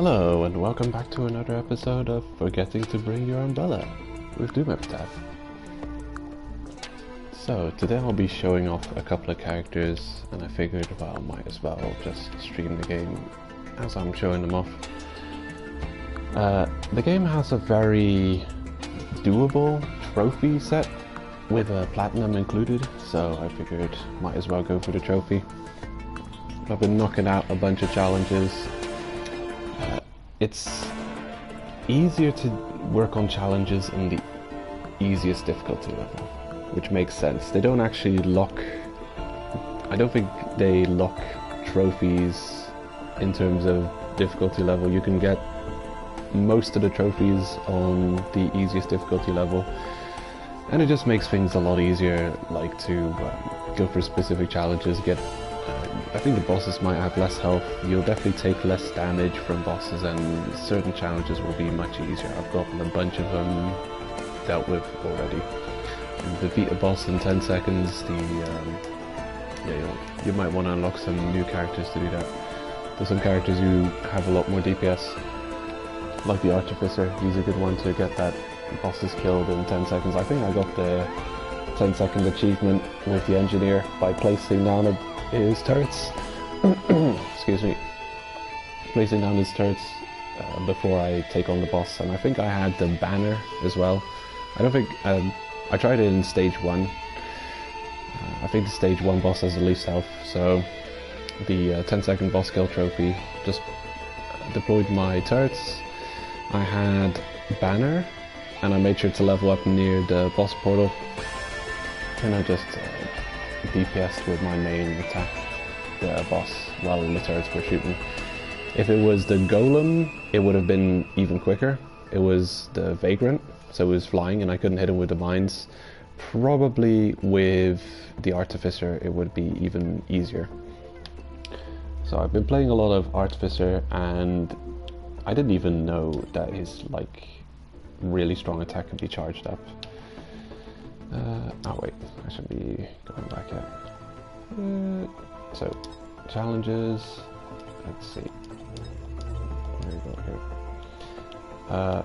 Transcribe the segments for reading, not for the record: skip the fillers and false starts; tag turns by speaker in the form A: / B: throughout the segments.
A: Hello and welcome back to another episode of Forgetting to Bring Your Umbrella with Doomepitaph. So today I'll be showing off a couple of characters and I figured, well, might as well just stream the game as I'm showing them off. The game has a very doable trophy set with a platinum included, so I figured might as well go for the trophy. I've been knocking out a bunch of challenges. It's easier to work on challenges in the easiest difficulty level, which makes sense. They don't actually lock... I don't think they lock trophies in terms of difficulty level. You can get most of the trophies on the easiest difficulty level, and it just makes things a lot easier, like to go for specific challenges, get... I think the bosses might have less health. You'll definitely take less damage from bosses, and certain challenges will be much easier. I've gotten a bunch of them dealt with already. And defeat a boss in 10 seconds. You might want to unlock some new characters to do that. There's some characters who have a lot more DPS, like the artificer. He's a good one to get that bosses killed in 10 seconds. I think I got the 10-second achievement with the engineer by placing down his turrets. Excuse me. Placing down his turrets before I take on the boss, and I think I had the banner as well. I don't think I tried it in stage 1. I think the stage 1 boss has the least health, so the 10-second boss kill trophy, just deployed my turrets. I had banner, and I made sure to level up near the boss portal, and I just DPS'd with my main attack the boss while the turrets were shooting. If it was the golem, it would have been even quicker. It was the vagrant, so it was flying and I couldn't hit him with the mines. Probably with the artificer it would be even easier. So I've been playing a lot of artificer, and I didn't even know that his really strong attack could be charged up. Oh wait, I should be going back yet. So, challenges, let's see. There we go, here.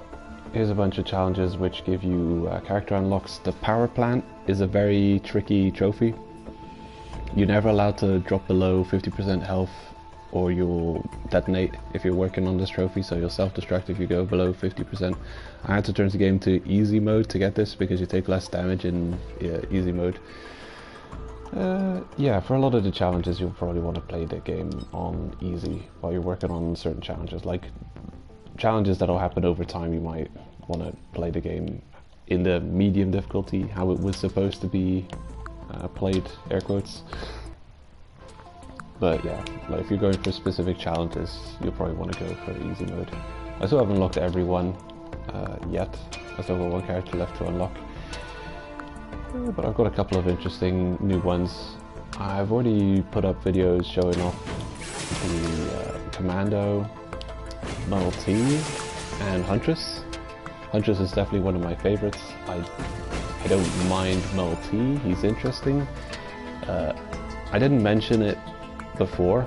A: Here's a bunch of challenges which give you character unlocks. The power plant is a very tricky trophy. You're never allowed to drop below 50% health or you'll detonate if you're working on this trophy, so you'll self-destruct if you go below 50%. I had to turn the game to easy mode to get this because you take less damage in easy mode. Yeah, for a lot of the challenges you'll probably want to play the game on easy while you're working on certain challenges. Like challenges that'll happen over time, you might want to play the game in the medium difficulty, how it was supposed to be played, air quotes. But yeah, like if you're going for specific challenges, you'll probably want to go for easy mode. I still haven't unlocked everyone yet. I still got one character left to unlock. But I've got a couple of interesting new ones. I've already put up videos showing off the Commando, Model T, and Huntress. Huntress is definitely one of my favorites. I don't mind Model T, he's interesting. I didn't mention it before,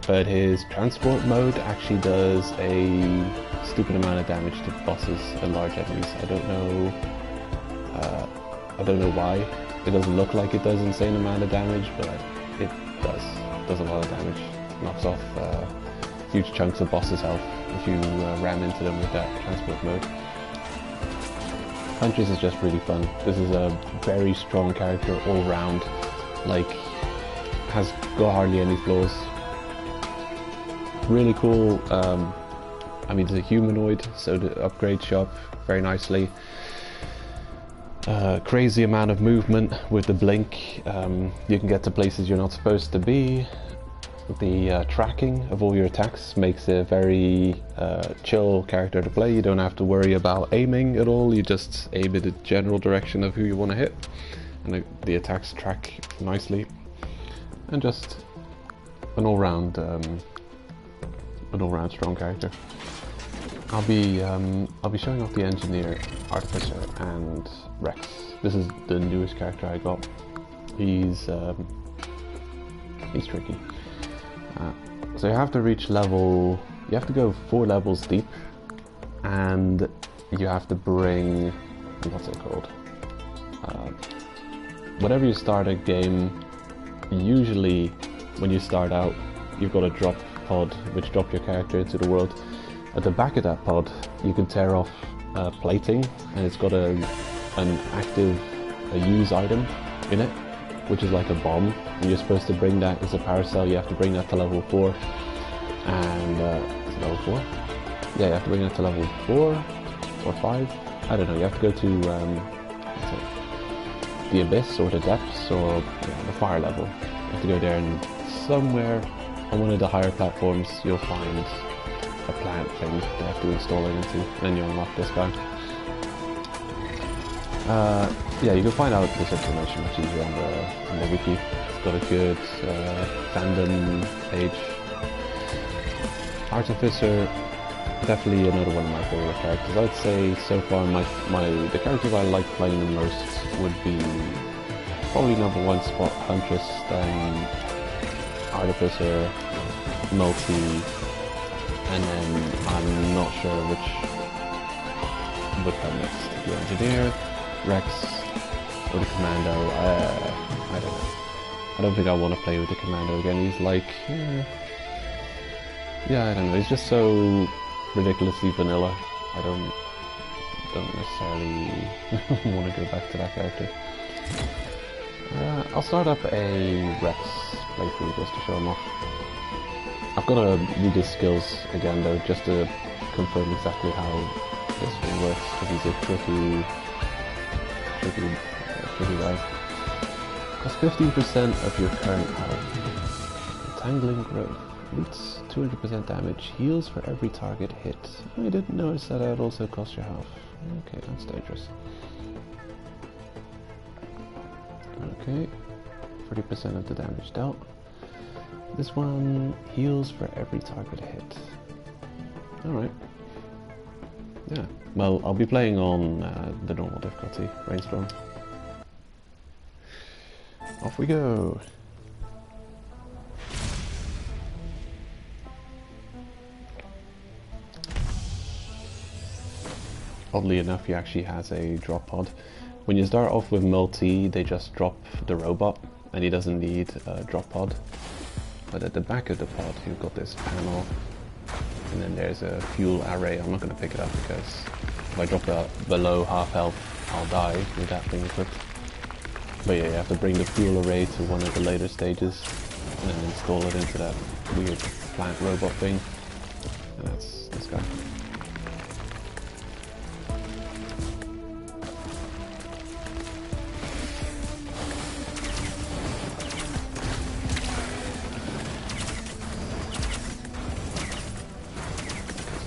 A: but his transport mode actually does a stupid amount of damage to bosses and large enemies. I don't know why. It doesn't look like it does insane amount of damage, but it does a lot of damage. Knocks off huge chunks of bosses' health if you ram into them with that transport mode. Huntress is just really fun. This is a very strong character all round, has got hardly any flaws. Really cool. I mean, it's a humanoid, so the upgrade shop very nicely. Crazy amount of movement with the blink. You can get to places you're not supposed to be. The tracking of all your attacks makes it a very chill character to play. You don't have to worry about aiming at all. You just aim in the general direction of who you want to hit, and the attacks track nicely. And just an all-round strong character. I'll be showing off the engineer, artificer, and Rex. This is the newest character I got. He's tricky. So you have to reach level you have to go 4 levels deep, and you have to bring, what's it called? Whenever you start a game, usually when you start out, you've got a drop pod which drop your character into the world. At the back of that pod, you can tear off plating, and it's got an active use item in it, which is like a bomb, and you're supposed to bring that as a power cell. You have to bring that to level 4, and is it level 4? Yeah, you have to bring that to level 4 or 5. I don't know. You have to go to what's it? The abyss or the depths or the fire level. You have to go there, and somewhere on one of the higher platforms you'll find a plant thing you have to install it into, and then you unlock this guy. Yeah, you can find out this information much easier on the wiki. It's got a good fandom page. Artificer, definitely another one of my favorite characters. I'd say so far the characters I like playing the most would be probably number 1 spot Huntress, then Artificer, Multi, and then I'm not sure which would come next. The Engineer, Rex, or the Commando. I don't know. I don't think I want to play with the Commando again. He's like, yeah, I don't know. He's just so ridiculously vanilla. I don't necessarily want to go back to that character. I'll start up a Rex playthrough just to show him off. I've got to read his skills again though, just to confirm exactly how this one works, because he's a tricky guy. Costs 15% of your current health. Entangling growth. Roots 200% damage. Heals for every target hit. I didn't notice that it also costs your health. Okay, that's dangerous. Okay, 40% of the damage dealt. This one heals for every target hit. Alright. Yeah, well, I'll be playing on the normal difficulty, Rainstorm. Off we go! Oddly enough, he actually has a drop pod. When you start off with Multi, they just drop the robot, and he doesn't need a drop pod. But at the back of the pod, you've got this panel, and then there's a fuel array. I'm not going to pick it up because if I drop it below half health, I'll die with that thing equipped. But yeah, you have to bring the fuel array to one of the later stages, and then install it into that weird plant robot thing. And that's this guy.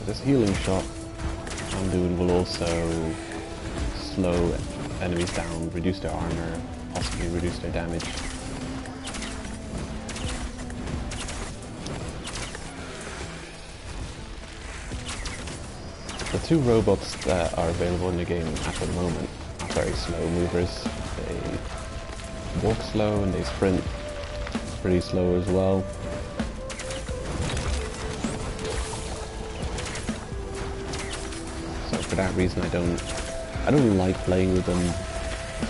A: This healing shot I'm doing will also slow enemies down, reduce their armor, possibly reduce their damage. The 2 robots that are available in the game at the moment are very slow movers. They walk slow and they sprint pretty slow as well. For that reason, I don't like playing with them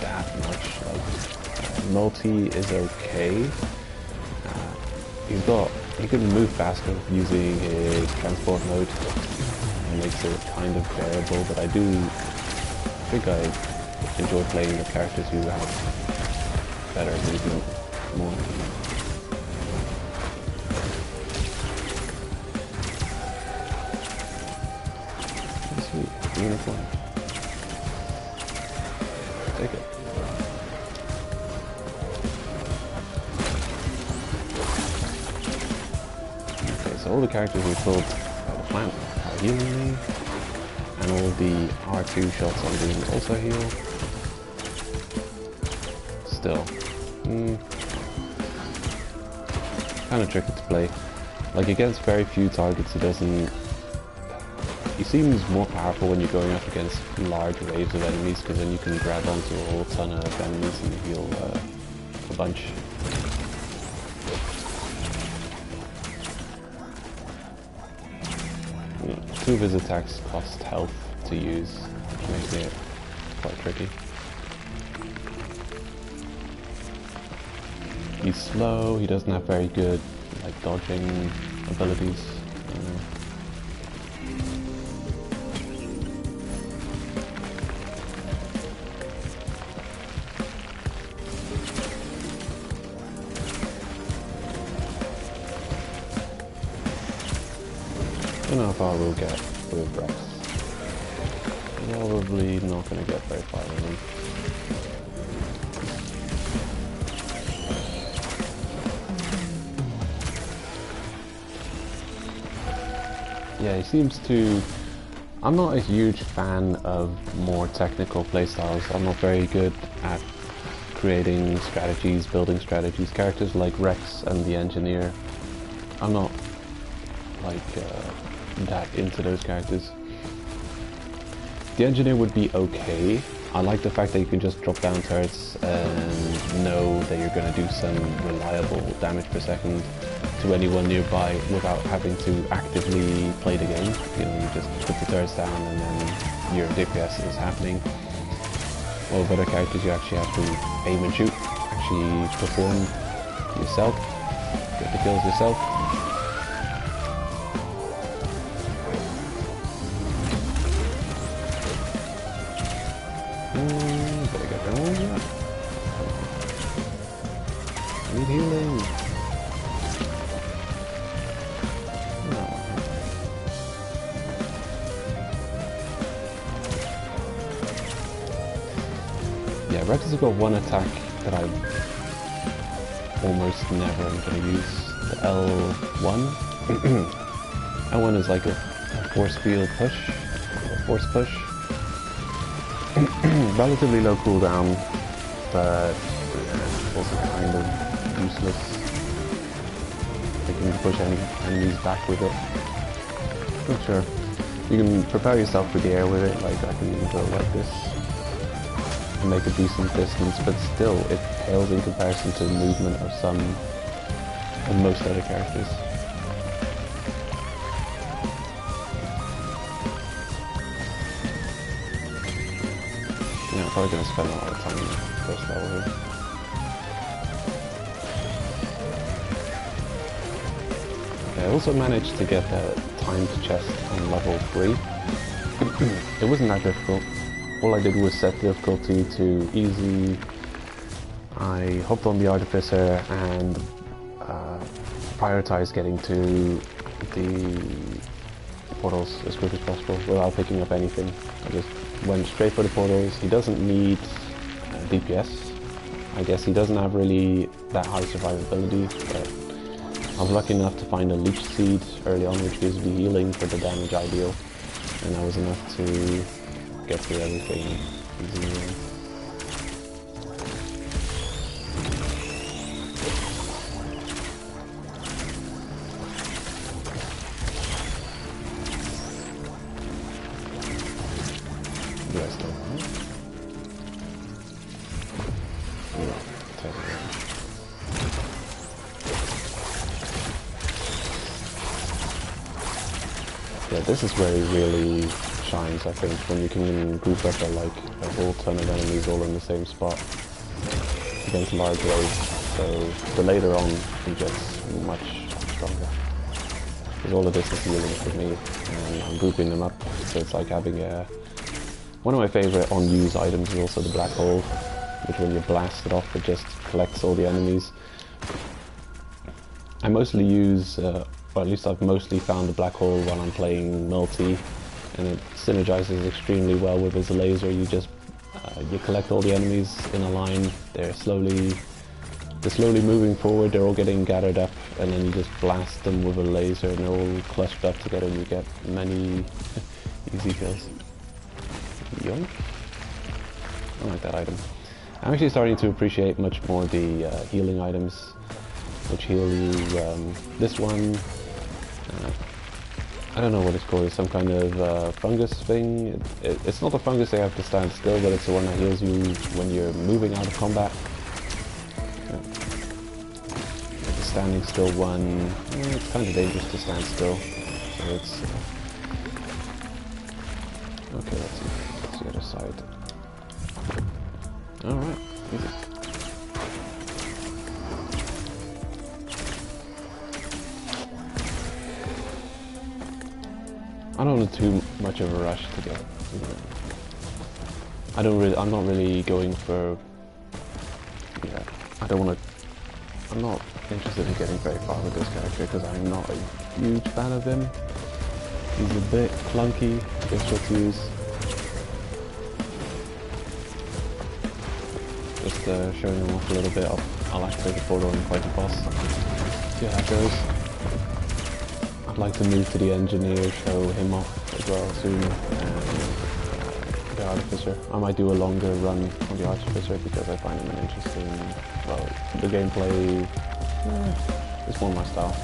A: that much. Like, Multi is okay. He can move faster using his transport mode. It makes it kind of bearable, but I think I enjoy playing with characters who have better movement more. Uniform. Take it. Okay, so all the characters we killed by the plant are healing me, and all the R2 shots I'm doing also heal. Still. Kind of tricky to play. Like, against very few targets, he seems more powerful when you're going up against large waves of enemies, because then you can grab onto a whole ton of enemies and heal a bunch. two of his attacks cost health to use, which makes it quite tricky. He's slow, he doesn't have very good like dodging abilities. I don't know if I will get with Rex. Probably not going to get very far with him. Yeah, he seems to... I'm not a huge fan of more technical playstyles. I'm not very good at creating strategies, building strategies. Characters like Rex and the Engineer, I'm not like that into those characters. The Engineer would be okay. I like the fact that you can just drop down turrets and know that you're going to do some reliable damage per second to anyone nearby without having to actively play the game. You know, you just put the turrets down and then your DPS is happening. While with other characters you actually have to aim and shoot, actually perform yourself, get the kills yourself. Better get that one up. I need healing. No. Yeah, Rex has got one attack that I almost never am going to use. The L1. L1 is like a force field push, a force push. Relatively low cooldown, but also kind of useless. You can push any enemies back with it. Not sure. You can prepare yourself for the air with it, like I can even go like this and make a decent distance, but still it pales in comparison to the movement of most other characters. I'm probably going to spend a lot of time in the first level here. Okay, I also managed to get the timed chest on level 3. It wasn't that difficult. All I did was set the difficulty to easy. I hopped on the artificer and prioritized getting to the portals as quick as possible without picking up anything. I just went straight for the portals. He doesn't need DPS. I guess he doesn't have really that high survivability, but I was lucky enough to find a leech seed early on which gives me healing for the damage I deal, and that was enough to get through everything easily. Yeah, this is where he really shines, I think, when you can group up like a whole ton of enemies all in the same spot against large waves. So the later on he gets much stronger. Because all of this is healing for me, and I'm grouping them up, so it's like having a... One of my favourite unused items is also the black hole, which when you blast it off it just collects all the enemies. I mostly use, or at least I've mostly found the black hole while I'm playing multi, and it synergizes extremely well with his laser. You just, you collect all the enemies in a line, they're slowly moving forward, they're all getting gathered up, and then you just blast them with a laser and they're all clustered up together and you get many easy kills. Yoink. I like that item. I'm actually starting to appreciate much more the healing items, which heal you. This one, I don't know what it's called, it's some kind of fungus thing. It's not a fungus they have to stand still, but it's the one that heals you when you're moving out of combat. The standing still one, it's kind of dangerous to stand still, so it's Okay, let's see. That's the other side. Alright, easy. I don't want too much of a rush to get. I'm not really going for. Yeah, I don't want to. I'm not interested in getting very far with this character because I'm not a huge fan of him. He's a bit clunky, difficult to use. Just showing him off a little bit. I'll activate the portal and fight the boss. See how that goes. I'd like to move to the engineer, show him off as well soon, and the artificer. I might do a longer run on the artificer because I find him an interesting, well, the gameplay is more my style.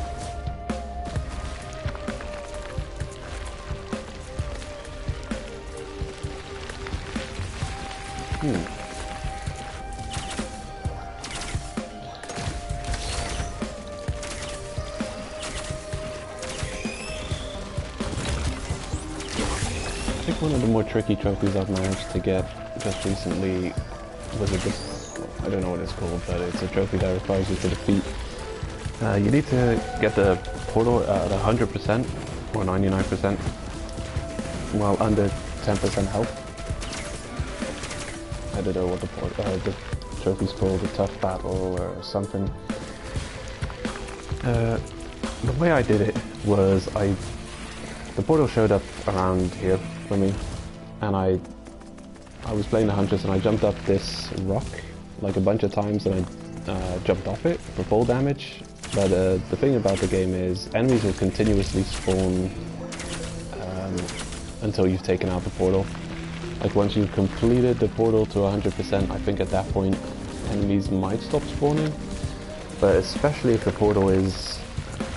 A: I think one of the more tricky trophies I've managed to get just recently was I don't know what it's called, but it's a trophy that requires you to defeat. You need to get the portal at 100% or 99% while under 10% health. I don't know what the trophy's called, a tough battle or something. The way I did it was the portal showed up around here for me, and I was playing the Huntress and I jumped up this rock like a bunch of times and I jumped off it for full damage. But the thing about the game is enemies will continuously spawn until you've taken out the portal. Like once you've completed the portal to 100%, I think at that point enemies might stop spawning. But especially if the portal is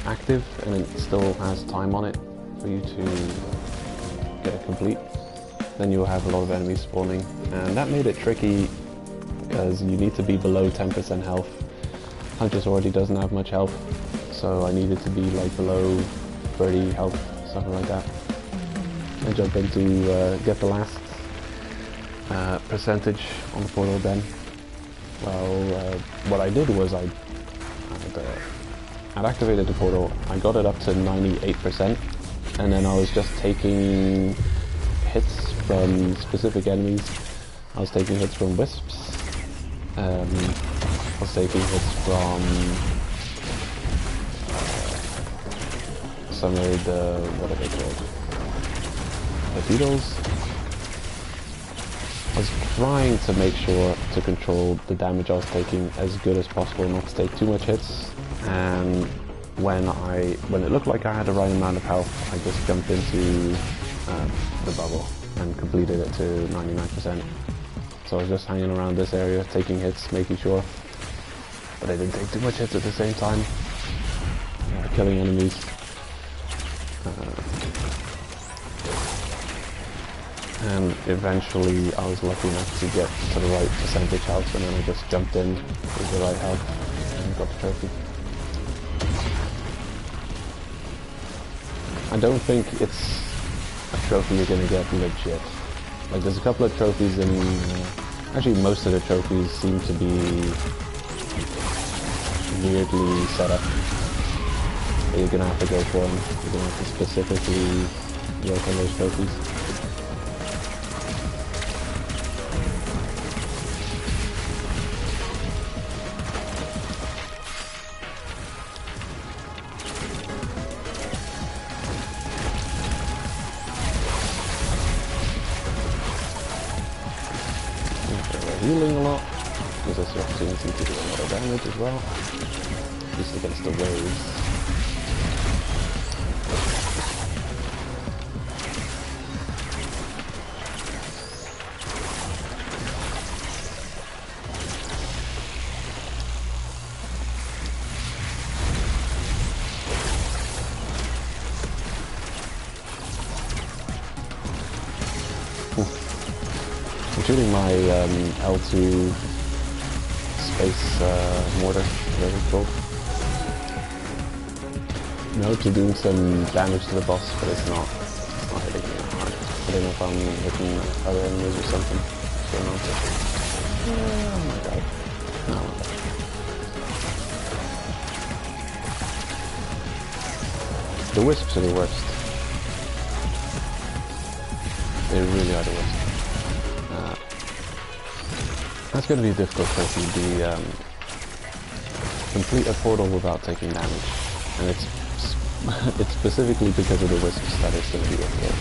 A: active and it still has time on it for you to get it complete, then you'll have a lot of enemies spawning. And that made it tricky because you need to be below 10% health. Huntress already doesn't have much health, so I needed to be like below 30 health, something like that. And jump in to get the last percentage on the portal then. Well, what I did was I'd activated the portal, I got it up to 98%, and then I was just taking hits from specific enemies. I was taking hits from wisps, I was taking hits from some of the, what are they called? The beetles. I was trying to make sure to control the damage I was taking as good as possible, not to take too much hits. And when it looked like I had the right amount of health, I just jumped into the bubble and completed it to 99%. So I was just hanging around this area, taking hits, making sure, but I didn't take too much hits at the same time, killing enemies. And eventually I was lucky enough to get to the right percentage health, and then I just jumped in with the right health and got the trophy. I don't think it's a trophy you're going to get legit. Like there's a couple of trophies in, actually most of the trophies seem to be weirdly set up. But you're going to have to go for them. You're going to have to specifically work on those trophies. Healing a lot, gives us the opportunity to do a lot of damage as well, just against the waves. I'm shooting my L2 space mortar, whatever it's called. In hopes of doing some damage to the boss, but it's not hitting me hard. profiting if I'm hitting other enemies or something. What's going on here? Oh my god. No. The wisps are the worst. They really are the worst. That's going to be a difficult trophy, the complete a portal without taking damage. And it's specifically because of the wisps that it's going to be difficult.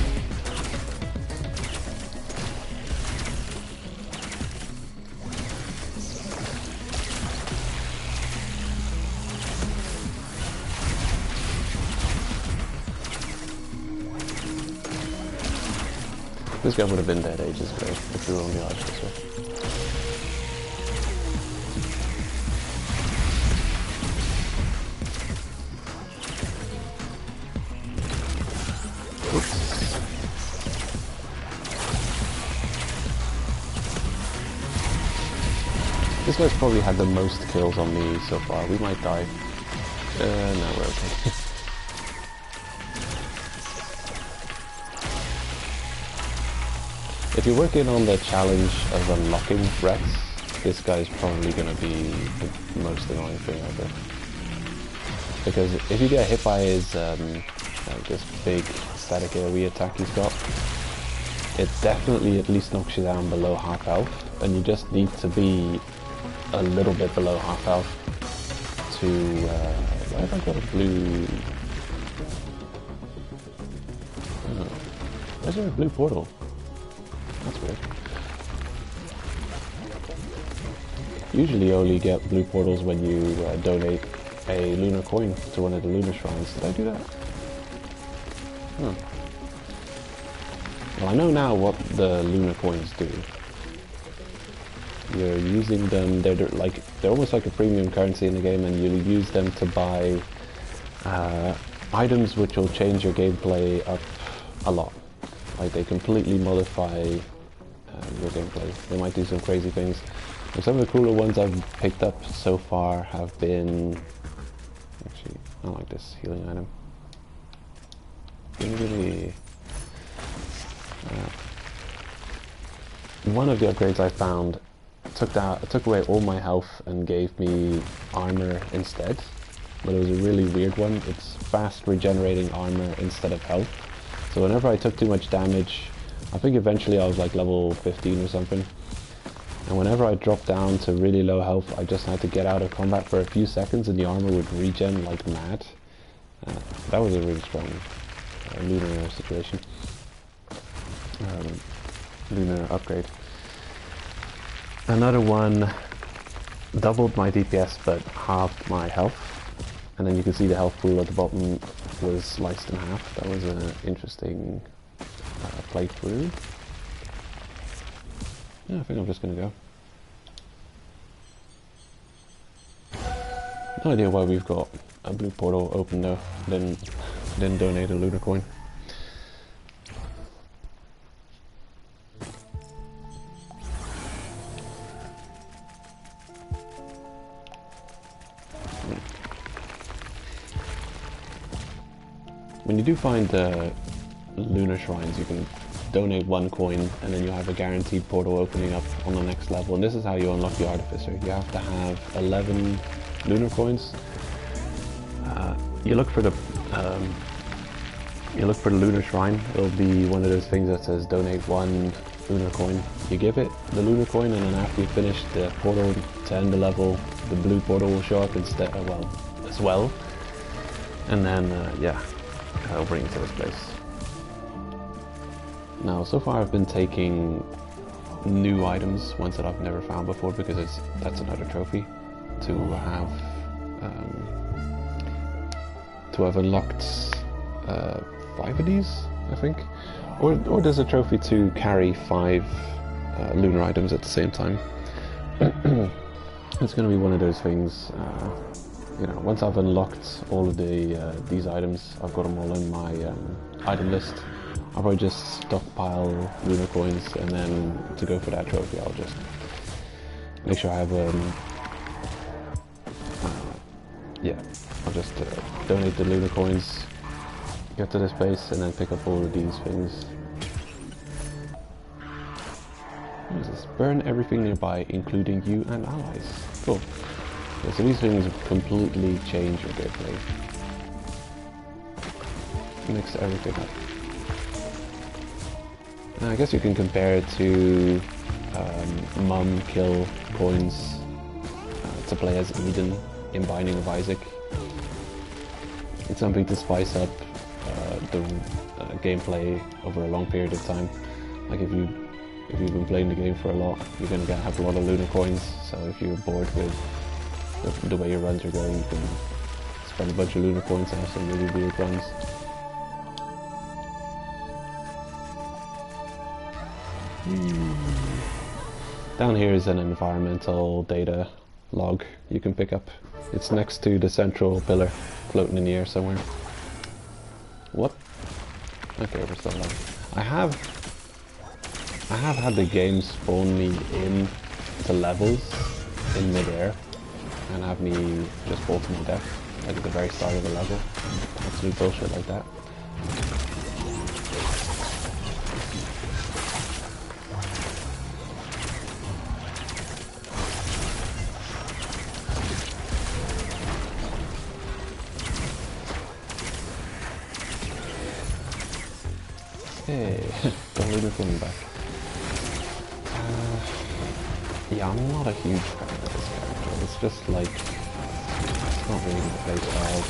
A: This guy would have been dead ages ago if we were on the artificer. This guy's probably had the most kills on me so far. We might die. No, we're okay. If you're working on the challenge of unlocking wrecks, this guy's probably going to be the most annoying thing ever. Because if you get hit by his like this big static AoE attack he's got, it definitely at least knocks you down below half health, and you just need to be a little bit below half health to why have I got a blue? Where's there a blue portal? That's weird. Usually you only get blue portals when you donate a lunar coin to one of the lunar shrines. Did I do that? Huh. Well, I know now what the lunar coins do. You're using them, they're almost like a premium currency in the game, and you'll use them to buy items which will change your gameplay up a lot. Like, they completely modify your gameplay. They might do some crazy things. And some of the cooler ones I've picked up so far have been... Actually, I don't like this healing item. Give me... one of the upgrades I found took away all my health and gave me armor instead. But it was a really weird one. It's fast regenerating armor instead of health. So whenever I took too much damage, I think eventually I was like level 15 or something, and whenever I dropped down to really low health, I just had to get out of combat for a few seconds and the armor would regen like mad. That was a really strong lunar situation. Lunar upgrade. Another one doubled my DPS but halved my health, and then you can see the health pool at the bottom was sliced in half. That was an interesting playthrough. Yeah, I think I'm just gonna go. No idea why we've got a blue portal open though. Didn't donate a lunar coin. When you do find lunar shrines, you can donate 1 coin and then you have a guaranteed portal opening up on the next level, and this is how you unlock the artificer. You have to have 11 lunar coins. You look for the lunar shrine. It'll be one of those things that says donate 1 lunar coin. You give it the lunar coin, and then after you finish the portal to end the level, the blue portal will show up instead as well, and then yeah, I'll bring you to this place. Now, so far I've been taking new items, ones that I've never found before, because that's another trophy to have unlocked 5 of these, I think, or there's a trophy to carry 5 lunar items at the same time. It's going to be one of those things. You know, once I've unlocked all of these items, I've got them all in my item list. I'll probably just stockpile lunar coins, and then to go for that trophy, I'll just make sure I have yeah, I'll just donate the lunar coins, get to this place, and then pick up all of these things. Burn everything nearby, including you and allies. Cool. Yeah, so these things completely change your gameplay. Mix everything up. Now, I guess you can compare it to Mum Kill coins to play as Eden in Binding of Isaac. It's something to spice up the gameplay over a long period of time. Like if you've been playing the game for a lot, you're gonna have a lot of lunar coins. So if you're bored with the way your runs are going, you can spend a bunch of lunar coins on some really weird runs. Down here is an environmental data log you can pick up. It's next to the central pillar, floating in the air somewhere. What? Okay, we're still alive. I have had the game spawn me in to levels in midair and have me just fall to my death, like at the very start of the level. Absolute bullshit like that. Hey, got a little coming back. Yeah, I'm not a huge fan of this character. It's just like, it's not really the play style.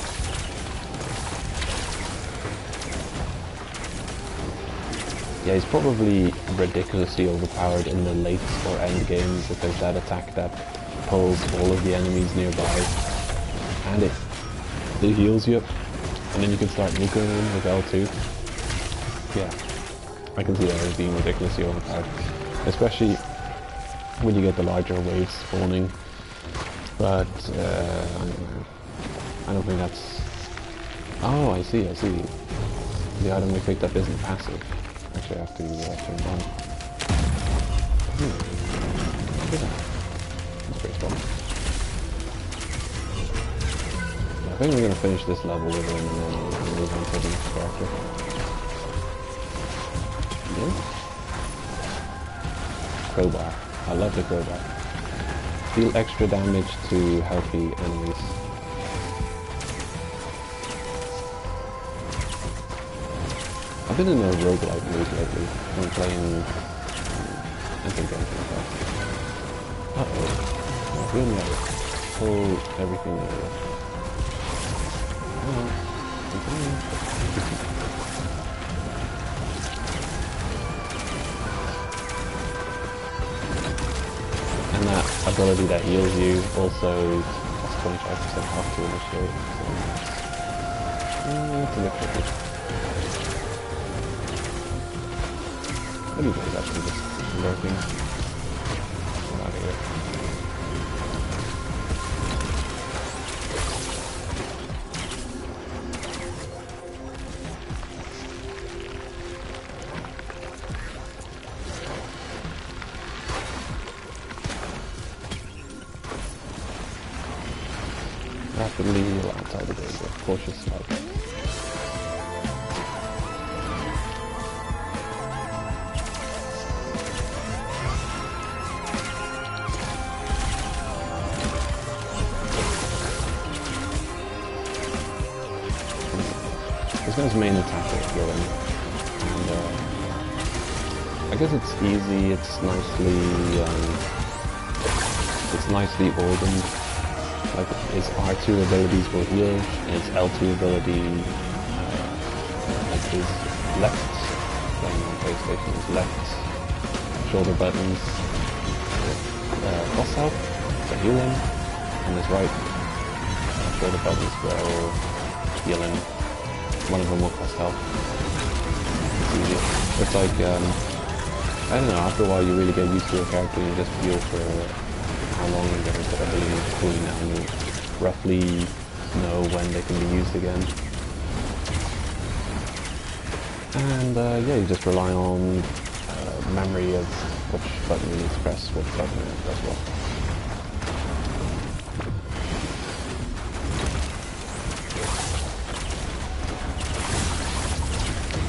A: Yeah, he's probably ridiculously overpowered in the late or end games because that attack that pulls all of the enemies nearby, and it heals you, and then you can start nuking them with L2. Yeah, I can see that as being ridiculously overpowered, especially when you get the larger waves spawning. But I don't know. I don't think that's. Oh, I see. The item we picked up isn't passive. Actually, I have to turn it on. Look at that. That's pretty strong. I think we're gonna finish this level with him and then we'll move on to the next character. Crowbar. I love the crowbar. Deal extra damage to healthy enemies. I've been in a roguelike mood lately. I'm playing... I think I'm playing that. Uh-oh. Really nice. Pull everything over. And that ability that heals you also has 25% health to initiate, so it's a bit tricky. What are you guys actually just lurking? Get out of here. Rapidly heal outside the danger, cautious snipe. This guy's main attack is healing, and I guess it's easy. It's nicely ordered. Like his R2 abilities will heal, and his L2 ability, like his left, playing on PlayStation, his left shoulder buttons cost health, so healing, and his right shoulder buttons will heal him. One of them will cost health. It's easy. It's like, I don't know, after a while you really get used to a character and you just feel for how long their ability is cooling down, you roughly know when they can be used again. And yeah, you just rely on memory of which button you need to press, which button you need to press what.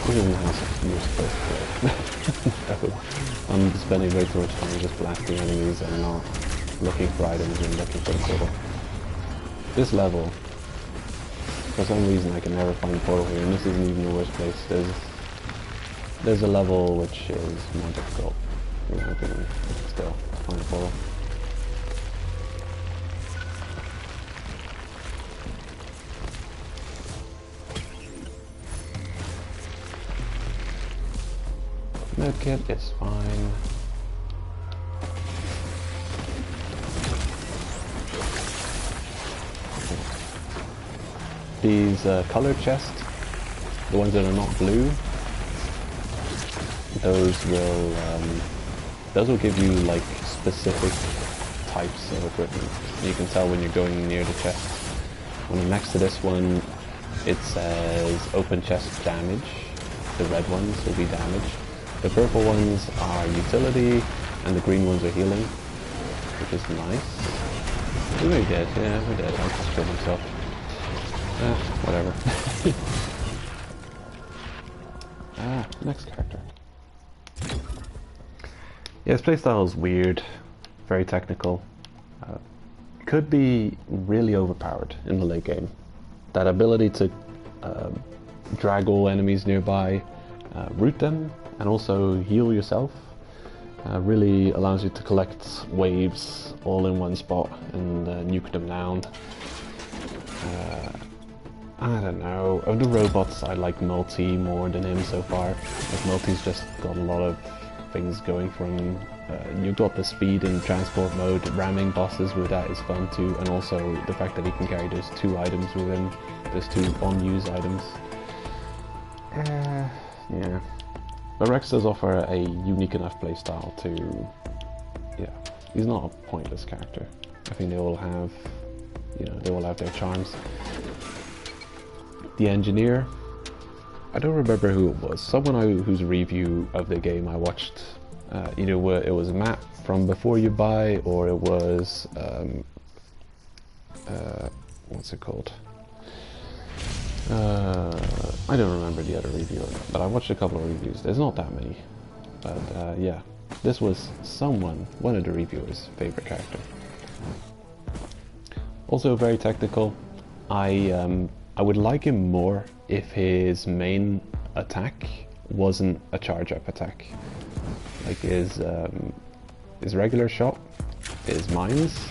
A: This isn't how you're supposed to play. I'm spending way too much time just blasting enemies and not looking for items and looking for the portal. This level, for some reason I can never find the portal here, and this isn't even the worst place. There's a level which is more difficult, in my opinion, still, to find the portal. Medkit is fine. These colored chests, the ones that are not blue, those will give you like specific types of equipment. You can tell when you're going near the chest. When I'm next to this one, it says open chest damage. The red ones will be damage. The purple ones are utility, and the green ones are healing, which is nice. We dead, yeah, we're dead. I just killed myself. Whatever. Next character. Yeah, his playstyle is weird, very technical. Could be really overpowered in the late game. That ability to drag all enemies nearby, root them, and also heal yourself really allows you to collect waves all in one spot and nuke them down. I don't know. Of the robots, I like Multi more than him so far. Like Multi's just got a lot of things going for him. You've got the speed in transport mode, ramming bosses with that is fun too, and also the fact that he can carry those 2 items with him, those 2 on-use items. Yeah. But Rex does offer a unique enough playstyle to, yeah, he's not a pointless character. I think they all have, they all have their charms. The engineer, I don't remember who it was. Someone whose review of the game I watched, either it was Matt from Before You Buy, or it was, what's it called? I don't remember the other reviewer, but I watched a couple of reviews. There's not that many, but yeah, this was one of the reviewers' favorite character. Also very technical. I would like him more if his main attack wasn't a charge-up attack. Like his regular shot is mines,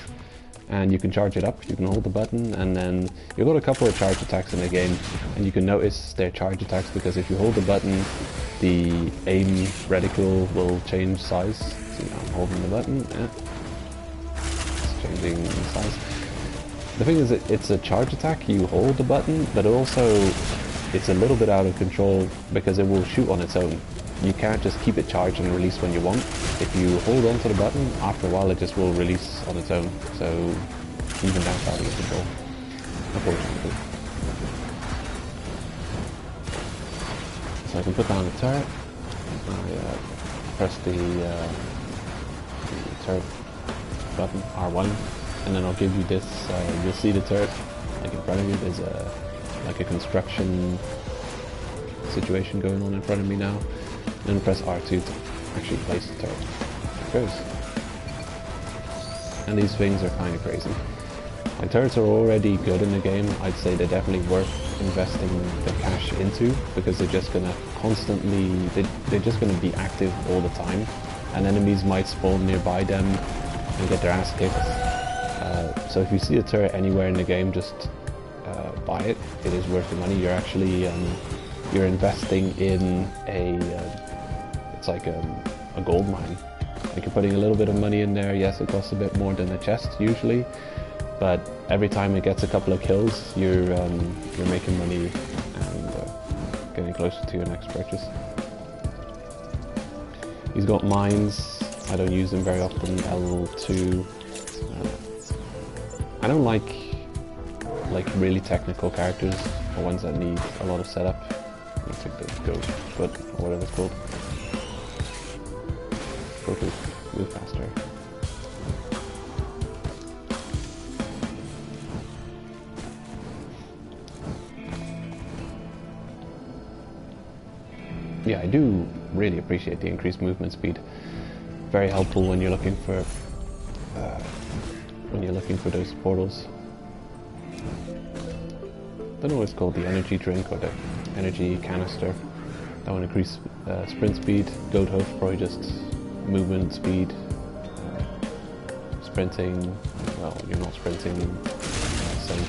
A: and you can charge it up, you can hold the button, and then you've got a couple of charge attacks in the game, and you can notice they're charge attacks because if you hold the button, the aim reticle will change size. See, I'm holding the button, yeah. It's changing size. The thing is, it's a charge attack, you hold the button, but also it's a little bit out of control because it will shoot on its own. You can't just keep it charged and release when you want. If you hold on to the button, after a while it just will release on its own. So even that's out of control, unfortunately. So I can put down the turret. I press the turret button, R1. And then I'll give you this, you'll see the turret, like in front of you, there's like a construction situation going on in front of me now. And then press R2 to actually place the turret. There it goes. And these things are kind of crazy. Like turrets are already good in the game, I'd say they're definitely worth investing the cash into, because they're just gonna constantly, they're just gonna be active all the time, and enemies might spawn nearby them and get their ass kicked. So if you see a turret anywhere in the game, just buy it. It is worth the money. You're actually you're investing in it's like a gold mine. Like you're putting a little bit of money in there. Yes, it costs a bit more than a chest usually, but every time it gets a couple of kills, you're making money and getting closer to your next purchase. He's got mines. I don't use them very often. L2. I don't like really technical characters, or ones that need a lot of setup. Let's take the ghost foot, or whatever it's called. Go to move faster. Yeah, I do really appreciate the increased movement speed. Very helpful when you're looking for those portals. Don't know what it's called, the energy drink or the energy canister. That one increase sprint speed. Goat hoof, probably just movement speed. Sprinting, well, you're not sprinting, same.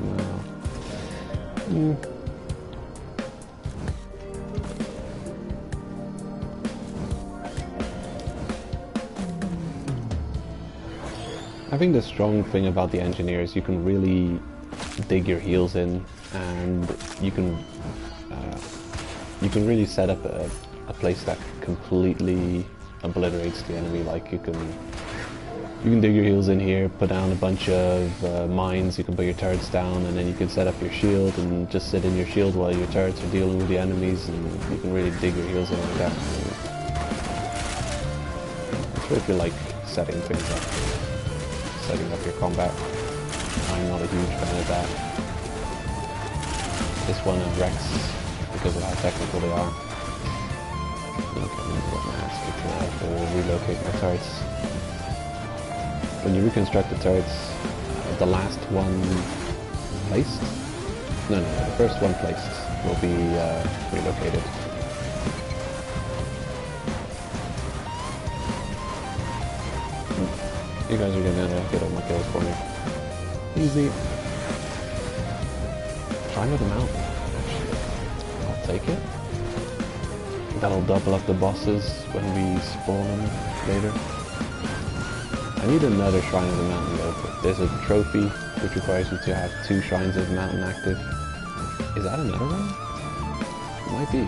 A: Wow. I think the strong thing about the engineer is you can really dig your heels in, and you can really set up a place that completely obliterates the enemy. Like you can dig your heels in here, put down a bunch of mines, you can put your turrets down, and then you can set up your shield and just sit in your shield while your turrets are dealing with the enemies, and you can really dig your heels in like that. I'm sure if you like setting things up, setting up your combat. I'm not a huge fan of that. This one and Rex, because of how technical they are. Okay, let me get my hands to relocate my turrets. When you reconstruct the turrets, the last one placed? No, the first one placed will be relocated. You guys are gonna get all my kills for me. Easy. Climb up the mountain. I'll take it. That'll double up the bosses when we spawn them later. I need another Shrine of the Mountain though. There's a trophy which requires you to have 2 Shrines of the Mountain active. Is that another one? It might be.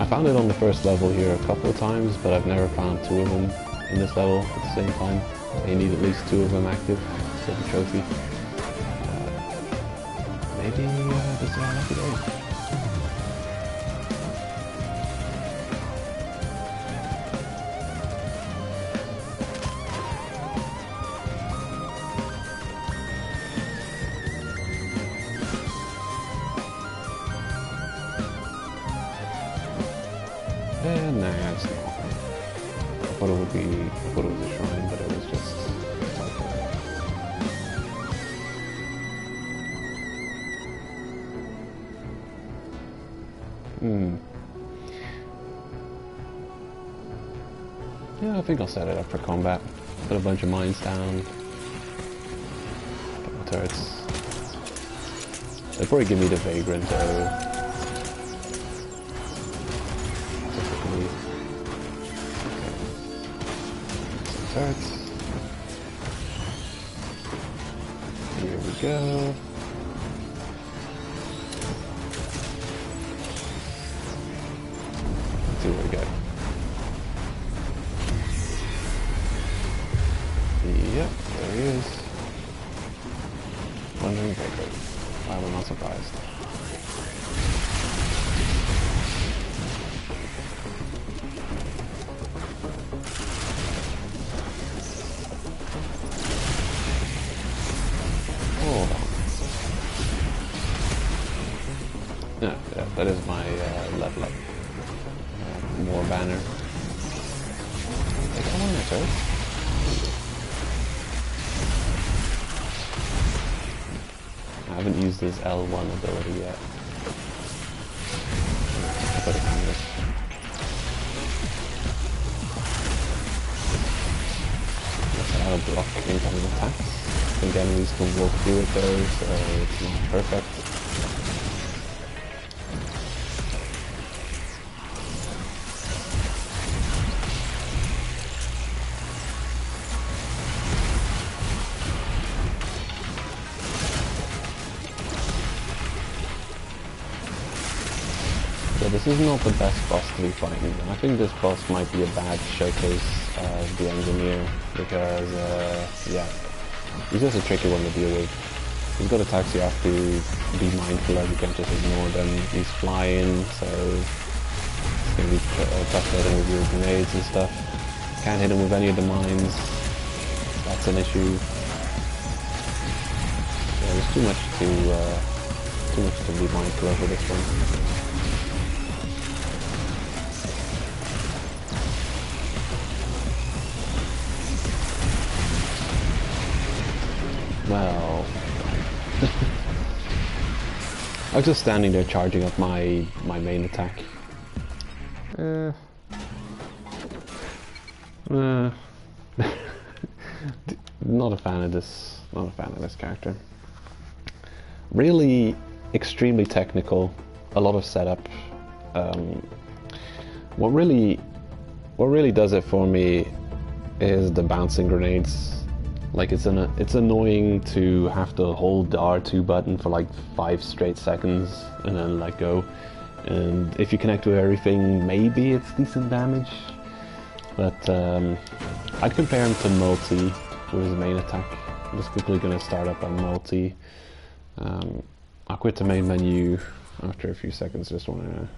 A: I found it on the first level here a couple of times, but I've never found 2 of them in this level at the same time. You need at least 2 of them active to get the trophy. Maybe this is our lucky day. Nah, it's not. I thought it was a shrine, but it was just Yeah, I think I'll set it up for combat. Put a bunch of mines down. Get my turrets. They'll probably give me the Vagrant though. Turrets. Here we go. Let's see what we get. Yep, there he is. Wondering Vagrant. I was not surprised. Yeah, that is my level up. More banner. Come on, there, sir. I haven't used his L1 ability yet. I better find this. I'll block incoming attacks. I think enemies can walk through it though, so it's not perfect. So this is not the best boss to be fighting. I think this boss might be a bad showcase of the engineer because, yeah, he's just a tricky one to deal with. He's got attacks you have to be mindful of, you can't just ignore them. He's flying, so it's going to be tough to hit him with your grenades and stuff. Can't hit him with any of the mines, that's an issue. just too much to be mindful of with this one. Well, I was just standing there charging up my main attack. Not a fan of this. Not a fan of this character. Really, extremely technical. A lot of setup. What really does it for me is the bouncing grenades. Like it's annoying to have to hold the R2 button for like 5 straight seconds and then let go. And if you connect with everything, maybe it's decent damage. But I'd compare him to Multi with his main attack. I'm just quickly going to start up on Multi. I'll quit the main menu after a few seconds. Just want to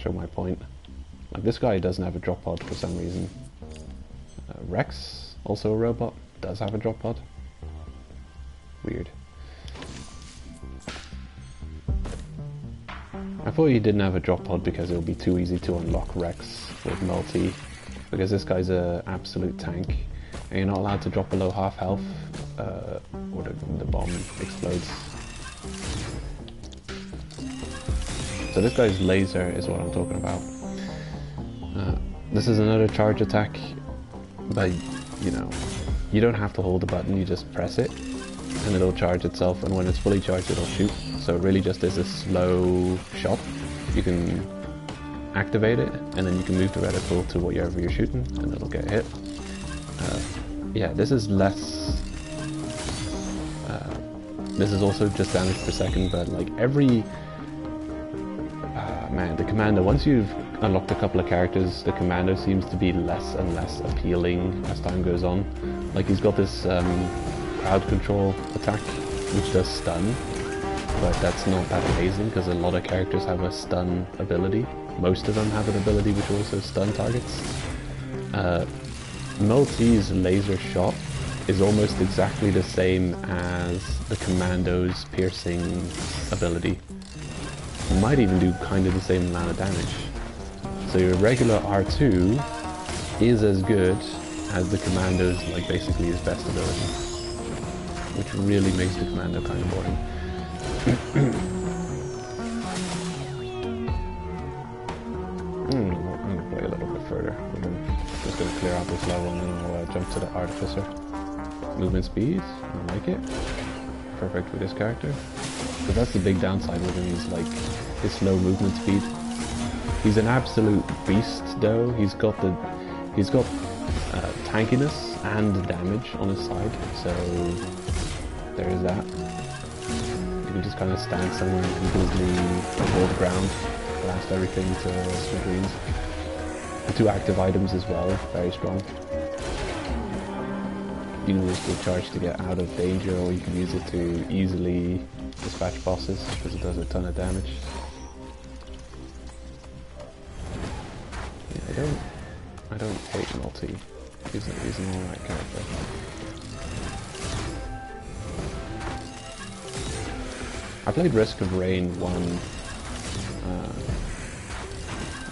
A: show my point. Like this guy doesn't have a drop pod for some reason. Rex, also a robot, does have a drop pod. Weird. I thought he didn't have a drop pod because it would be too easy to unlock Rex with Multi, because this guy's an absolute tank, and you're not allowed to drop below half health, or the bomb explodes. So this guy's laser is what I'm talking about. This is another charge attack, but you know, you don't have to hold the button, you just press it and it'll charge itself, and when it's fully charged it'll shoot. So it really just is a slow shot. You can activate it and then you can move the reticle to whatever you're shooting and it'll get hit. Yeah, this is less... this is also just damage per second, but like every... man, the commando, once you've unlocked a couple of characters, the commando seems to be less and less appealing as time goes on. Like he's got this crowd control attack, which does stun, but that's not that amazing because a lot of characters have a stun ability. Most of them have an ability which also stun targets. Multi's laser shot is almost exactly the same as the commando's piercing ability. Might even do kind of the same amount of damage. So your regular R2 is as good as the commando's, like basically his best ability, which really makes the commando kind of boring. I'm gonna play a little bit further. I'm just gonna clear out this level and then I'll jump to the artificer. Movement speed, I like it. Perfect with this character. Because that's the big downside with him, is like his slow movement speed. He's an absolute beast though. He's got tankiness and damage on his side, so there is that. You can just kind of stand somewhere and completely hold the ground, blast everything to smithereens. The 2 active items as well, very strong. You can use the charge to get out of danger, or you can use it to easily dispatch bosses because it does a ton of damage. Yeah, I don't hate Multi. He's an alright character. I played Risk of Rain 1.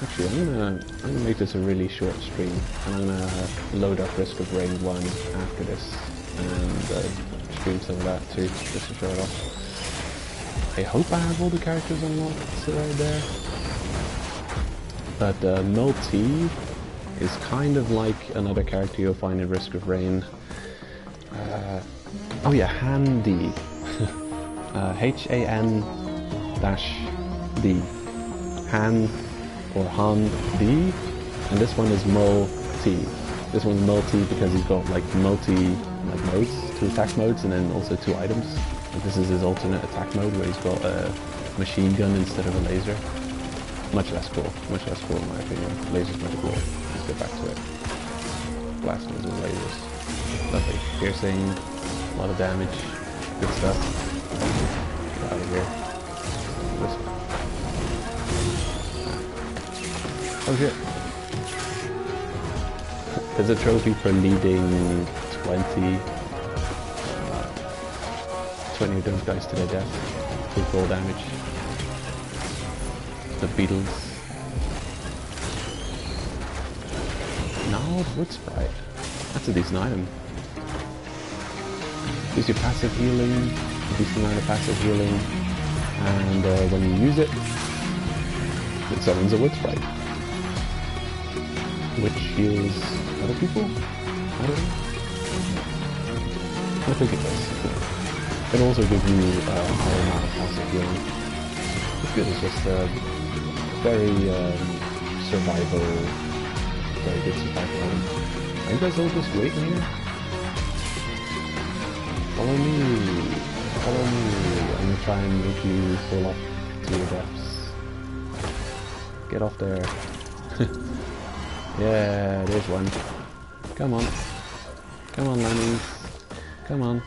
A: Actually, I'm gonna make this a really short stream, and I'm gonna load up Risk of Rain 1 after this, and stream some of that too, just to show it off. I hope I have all the characters unlocked right there. But Multi is kind of like another character you'll find in Risk of Rain. Oh yeah, Handy. H-A-N-D. Han or Han D, and this one is Multi. This one's Multi because he's got like modes, 2 attack modes, and then also 2 items. And this is his alternate attack mode where he's got a machine gun instead of a laser. Much less cool in my opinion. Laser's much cool. Let's get back to it. Blasting with lasers. Lovely. Piercing, a lot of damage, good stuff. Get out of here. Oh shit. There's a trophy for leading 20 20 of those guys to their death with full damage. The beetles. Gnarled wood sprite. That's a decent item. Gives you passive healing, a decent amount of passive healing, and when you use it, it summons a wood sprite, which heals other people? I don't know. I think it does. It can also give you a higher amount of passive healing. It's good, it's just very survival, very good survival item. Are you guys all just waiting here? Follow me! Follow me! I'm gonna try and make you fall off to your deaths. Get off there. Yeah, there's one. Come on. Come on, lemmings. Come on.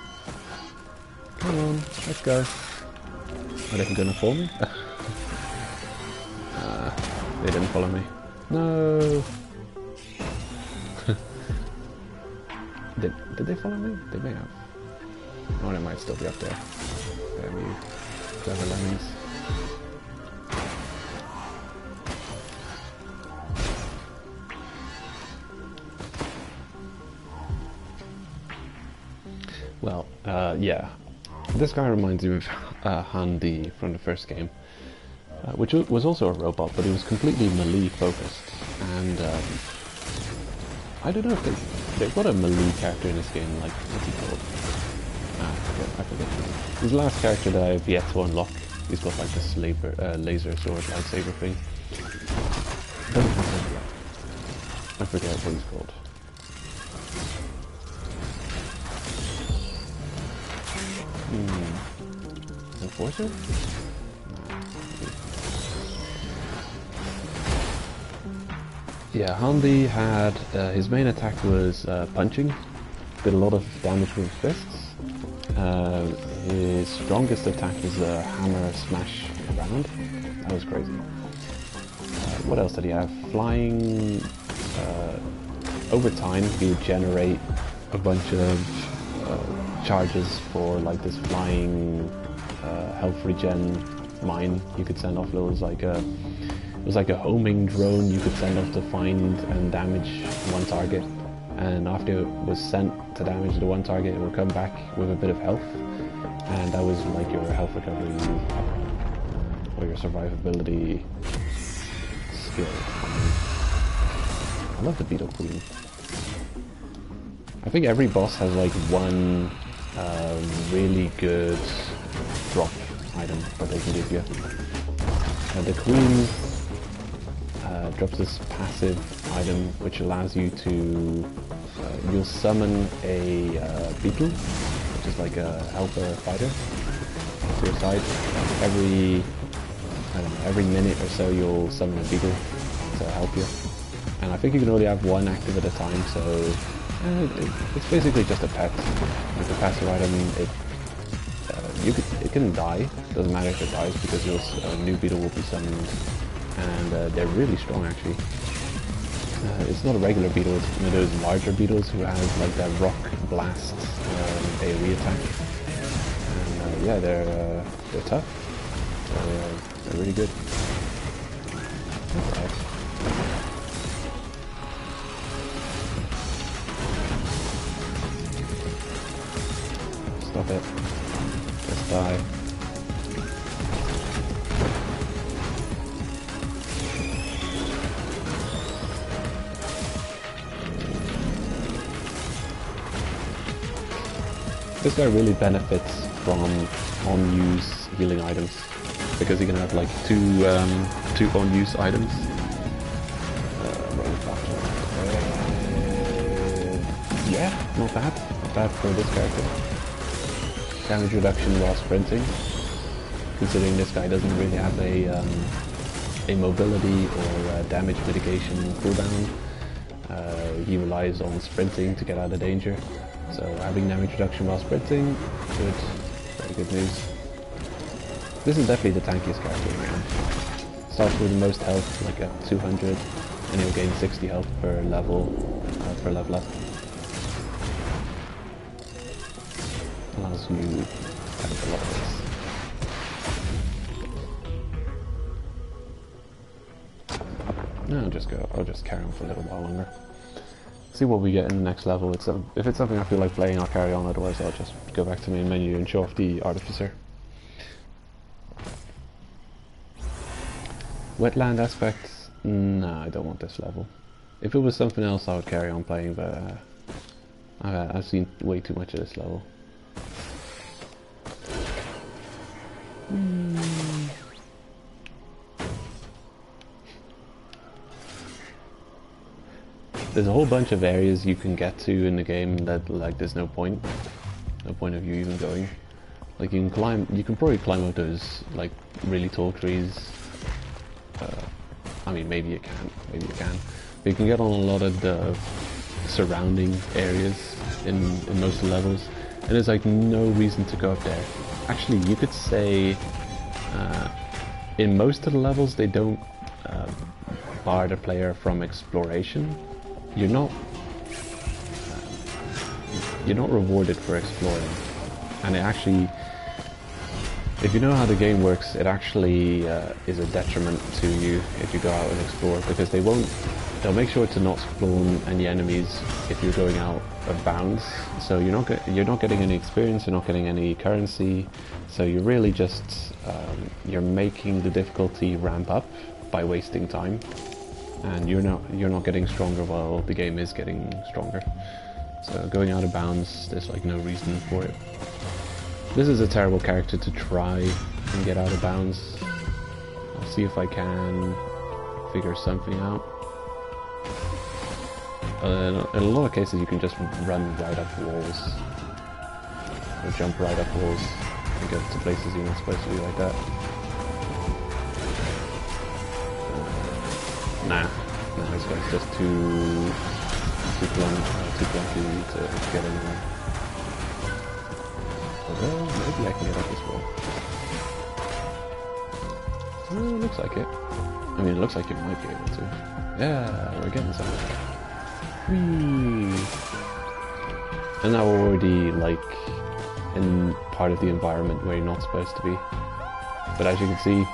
A: Come on, let's go. Are they gonna follow me? They didn't follow me. No! Did they follow me? They may have. Oh, they might still be up there. Damn you. Clever lemmings. Well, yeah. This guy reminds me of Handy from the first game, which was also a robot, but he was completely melee focused. And I don't know if they've got a melee character in this game, like, what's he called? I forget. He's the last character that I've yet to unlock. He's got like this laser sword lightsaber thing. Don't have him yet. I forget what he's called. Enforcer? Yeah, Handy had, his main attack was punching. Did a lot of damage with fists. His strongest attack is a hammer smash around. That was crazy. What else did he have? Flying. Over time, he would generate a bunch of charges for like this flying health regen mine. You could send off those like it was like a homing drone you could send off to find and damage one target. And after it was sent to damage the one target, it would come back with a bit of health, and that was like your health recovery or your survivability skill. I love the Beetle Queen. I think every boss has like one really good drop item that they can give you. The Queen drops this passive item which allows you to you'll summon a beetle, which is like a helper fighter, to your side. Every minute or so you'll summon a beetle to help you. And I think you can only have one active at a time, so it's basically just a pet. Like a passive item, it can die. Doesn't matter if it dies because a new beetle will be summoned, and they're really strong actually. It's not a regular beetle, it's one of those larger beetles who has like that rock blast AoE attack. And yeah, they're tough. They're really good. Okay. Stop it. Just die. This guy really benefits from on-use healing items because he can have like two on-use items. Yeah, not bad for this character. Damage reduction while sprinting, considering this guy doesn't really have a mobility or damage mitigation cooldown. He relies on sprinting to get out of danger. So having damage reduction while sprinting, good, very good news. This is definitely the tankiest character in the game. Starts with the most health, like at 200, and he'll gain 60 health per level up. Allows you tank a lot of this. No, I'll just carry on for a little while longer. See what we get in the next level. If it's something I feel like playing, I'll carry on, otherwise I'll just go back to main menu and show off the artificer. Wetland aspects? No, I don't want this level. If it was something else I would carry on playing, but I've seen way too much of this level. There's a whole bunch of areas you can get to in the game that, like, there's no point of you even going. Like, you can probably climb up those, like, really tall trees. I mean, maybe you can. But you can get on a lot of the surrounding areas in most of the levels, and there's like no reason to go up there. Actually, you could say in most of the levels they don't bar the player from exploration. You're not rewarded for exploring, and it actually, if you know how the game works, it actually is a detriment to you if you go out and explore, because they'll make sure to not spawn any enemies if you're going out of bounds. So you're not getting any experience, you're not getting any currency. So you're really just you're making the difficulty ramp up by wasting time, and you're not getting stronger while the game is getting stronger. So going out of bounds, there's like no reason for it. This is a terrible character to try and get out of bounds. I'll see if I can figure something out. In a lot of cases you can just run right up walls, or jump right up walls and get to places you're not supposed to be like that. Nah, this guy's just too clunky to get anywhere. Well, maybe I can get up this wall. Well, it looks like it. I mean, it looks like you might be able to. Yeah, we're getting somewhere. Whee! And now we're already, like, in part of the environment where you're not supposed to be. But as you can see,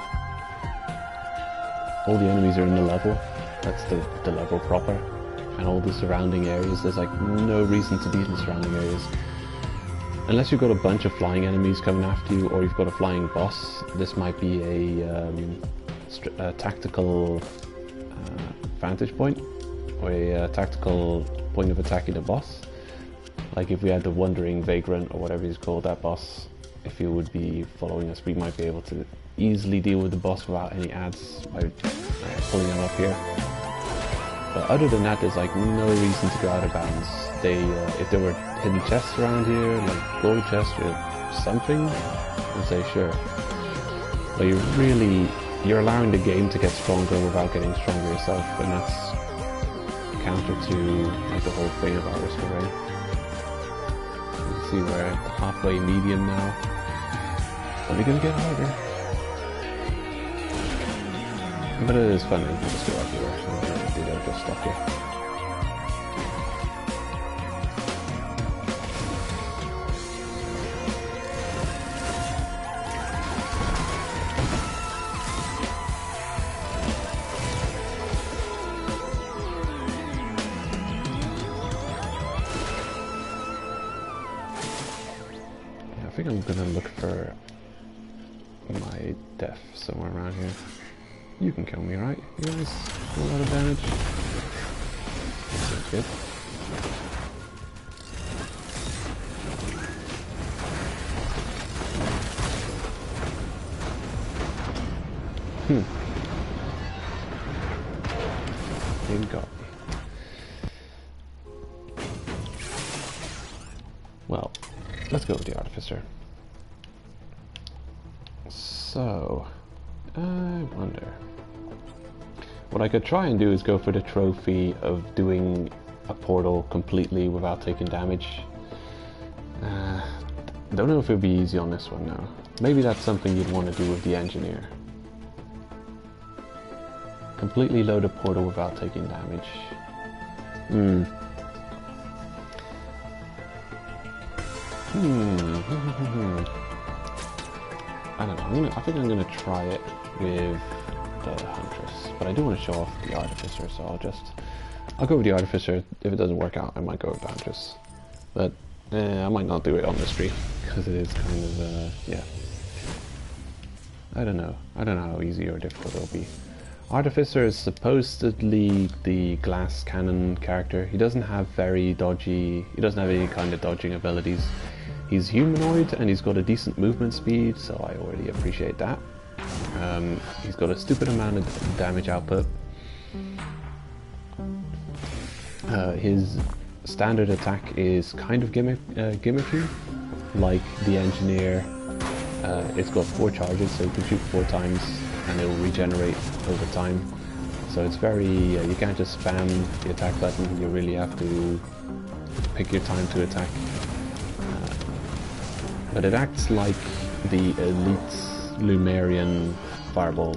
A: all the enemies are in the level. That's the level proper. And all the surrounding areas, there's like no reason to be in the surrounding areas. Unless you've got a bunch of flying enemies coming after you, or you've got a flying boss, this might be a tactical vantage point, or a tactical point of attacking the boss. Like if we had the Wandering Vagrant, or whatever he's called, that boss, if he would be following us, we might be able to easily deal with the boss without any ads by pulling him up here. But other than that, there's like no reason to go out of bounds. If there were hidden chests around here, like gold chests or something, I'd say sure. But you're allowing the game to get stronger without getting stronger yourself, and that's counter to like the whole thing of Artificer, right? You can see we're halfway medium now. Only gonna get harder. But it is fun, you can just go up here and do that, just stuff here. Yeah, I think I'm gonna look for my death somewhere around here. You can kill me, right? You guys do a lot of damage. That's good. You got me. Well, let's go with the Artificer. So, I wonder. What I could try and do is go for the trophy of doing a portal completely without taking damage. Don't know if it would be easy on this one now. Maybe that's something you'd want to do with the engineer. Completely load a portal without taking damage. I don't know. I think I'm gonna try it with the Huntress, but I do want to show off the Artificer, so I'll go with the Artificer. If it doesn't work out, I might go with the Huntress, but I might not do it on the stream because it is kind of yeah. I don't know how easy or difficult it'll be. Artificer is supposedly the glass cannon character. He doesn't have any kind of dodging abilities. He's humanoid and he's got a decent movement speed, so I already appreciate that. He's got a stupid amount of damage output. His standard attack is kind of gimmicky, like the Engineer. It's got 4 charges, so you can shoot 4 times and it will regenerate over time. So it's very, you can't just spam the attack button, you really have to pick your time to attack. But it acts like the elite Lumerian fireball.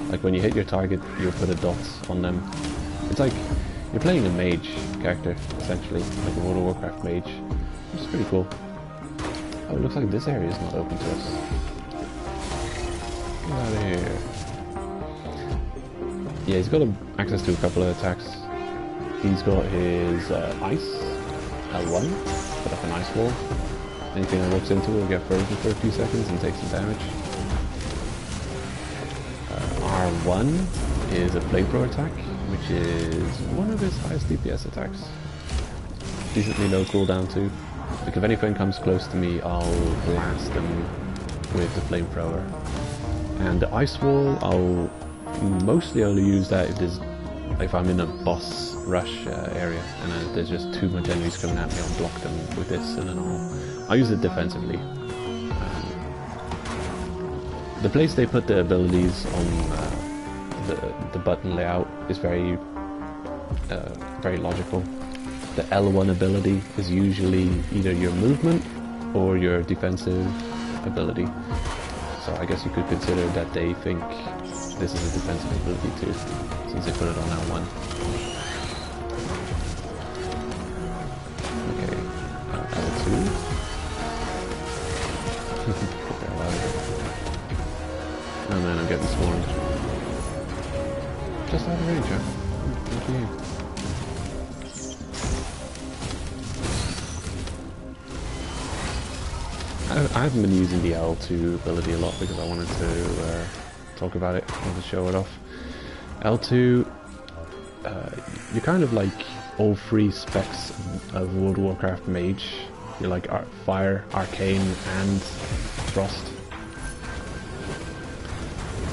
A: Like when you hit your target, you'll put a dot on them. It's like you're playing a mage character, essentially, like a World of Warcraft mage. Which is pretty cool. Oh, it looks like this area is not open to us. Get out of here. Yeah, he's got access to a couple of attacks. He's got his ice, L1, put up an ice wall. Anything that walks into it will get frozen for a few seconds and take some damage. R1 is a flamethrower attack, which is one of his highest DPS attacks. Decently low cooldown too. Like if anything comes close to me, I'll blast them with the flamethrower. And the ice wall, I'll mostly only use that if I'm in a boss rush area and there's just too much enemies coming at me. I'll block them with this, and then I'll use it defensively. The place they put the abilities on the button layout is very logical. The L1 ability is usually either your movement or your defensive ability. So I guess you could consider that they think this is a defensive ability too, since they put it on L1. Okay, L2. Get the hell out of here. Oh man, I'm getting swarmed. Just out of range, huh? Thank you. I haven't been using the L2 ability a lot because I wanted to talk about it, I wanted to show it off. L2, you're kind of like all 3 specs of World of Warcraft mage. You're like fire, arcane, and frost.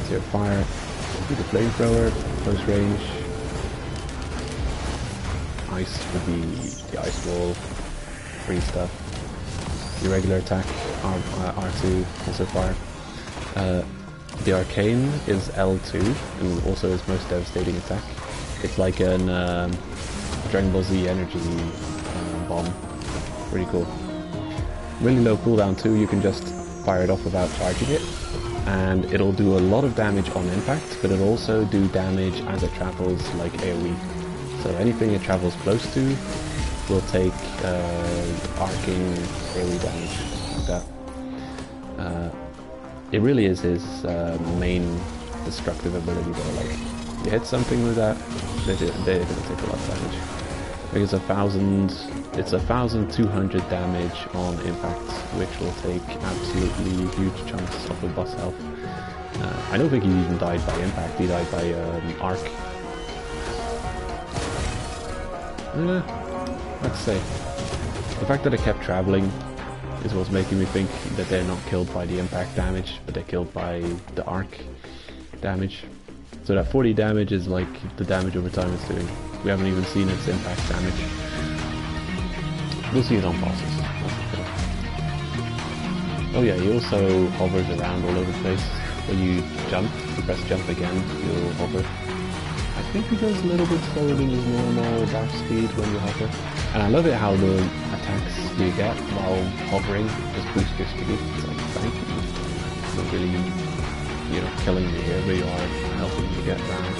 A: So your fire, do the flamethrower, close range. Ice would be the ice wall, free stuff. Your regular attack, R2, also fire. The arcane is L2, and also his most devastating attack. It's like an Dragon Ball Z energy bomb. Pretty cool. Really low cooldown too, you can just fire it off without charging it. And it'll do a lot of damage on impact, but it'll also do damage as it travels, like AoE. So anything it travels close to will take arcing AoE damage, like that. It really is his main destructive ability though, like, you hit something with that, they're gonna take a lot of damage. Like it's 1,200 damage on impact, which will take absolutely huge chunks of the boss health. I don't think he even died by impact, he died by arc. Let's say, the fact that it kept traveling is what's making me think that they're not killed by the impact damage, but they're killed by the arc damage. So that 40 damage is like the damage over time it's doing. We haven't even seen its impact damage. We'll see it on bosses. Oh yeah, he also hovers around all over the place. When you jump, you press jump again, you'll hover. I think he goes a little bit slower than his normal dash speed when you hover. And I love it how the attacks you get while hovering just boost your speed. It's like, thank you. It's not really, you know, killing me here, but you are helping me get around.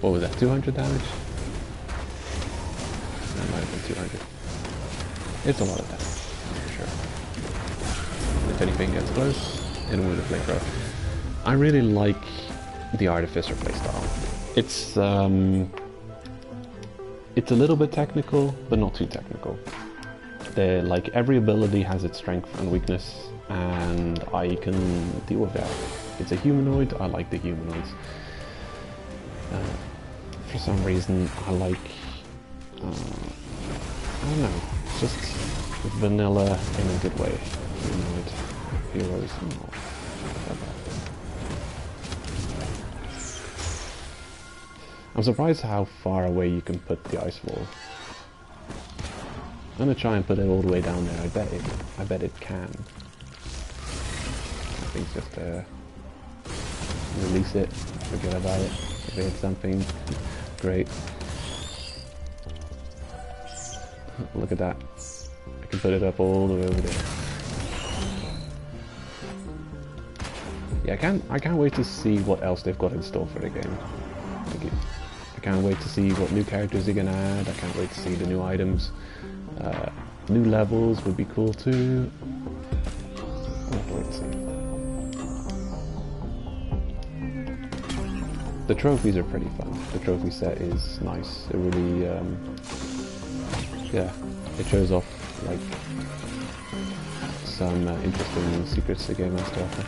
A: What was that, 200 damage? That might have been 200. It's a lot of damage, for sure. If anything gets close, hit him with a flamethrower. I really like the artificer playstyle. It's a little bit technical, but not too technical. Like every ability has its strength and weakness, and I can deal with that. It's a humanoid. I like the humanoids. For some reason, I like. I don't know. Just vanilla in a good way. Humanoid heroes. No. I'm surprised how far away you can put the ice wall. I'm gonna try and put it all the way down there. I bet it can. I think just release it, forget about it. If it hits something, great. Look at that. I can put it up all the way over there. Yeah, I can't wait to see what else they've got in store for the game. I can't wait to see what new characters they're gonna add. I can't wait to see the new items. New levels would be cool too. I'll have to wait and see. The trophies are pretty fun. The trophy set is nice. It really, yeah, it shows off like some interesting secrets the game has to offer.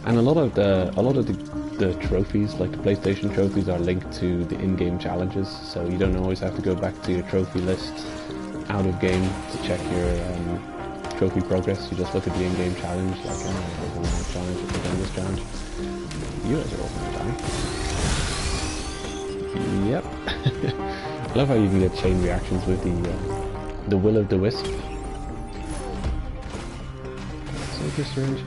A: And a lot of the trophies, like the PlayStation trophies, are linked to the in-game challenges, so you don't always have to go back to your trophy list out of game to check your trophy progress. You just look at the in-game challenge, like, oh, I've done this challenge, I've done this challenge. You guys are all gonna die. Yep. I love how you can get chain reactions with the will-o'-the-wisp. Soldier syringe.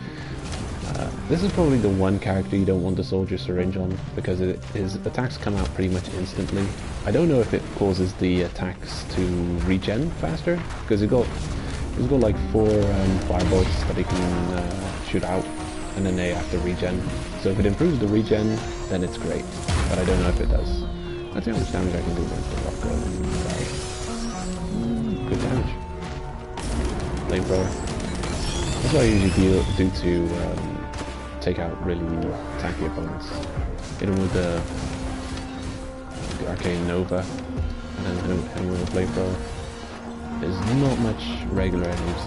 A: This is probably the one character you don't want the soldier syringe on, because his attacks come out pretty much instantly. I don't know if it causes the attacks to regen faster, because he's got like 4 firebolts that he can shoot out, and then they have to regen. So if it improves the regen, then it's great, but I don't know if it does. Let's see how much damage I can do against the rock guy. Good damage. Flamethrower. That's what I usually do to take out really tanky opponents. Hit him with the Arcane Nova, and then hit him with a flamethrower. There's not much regular enemies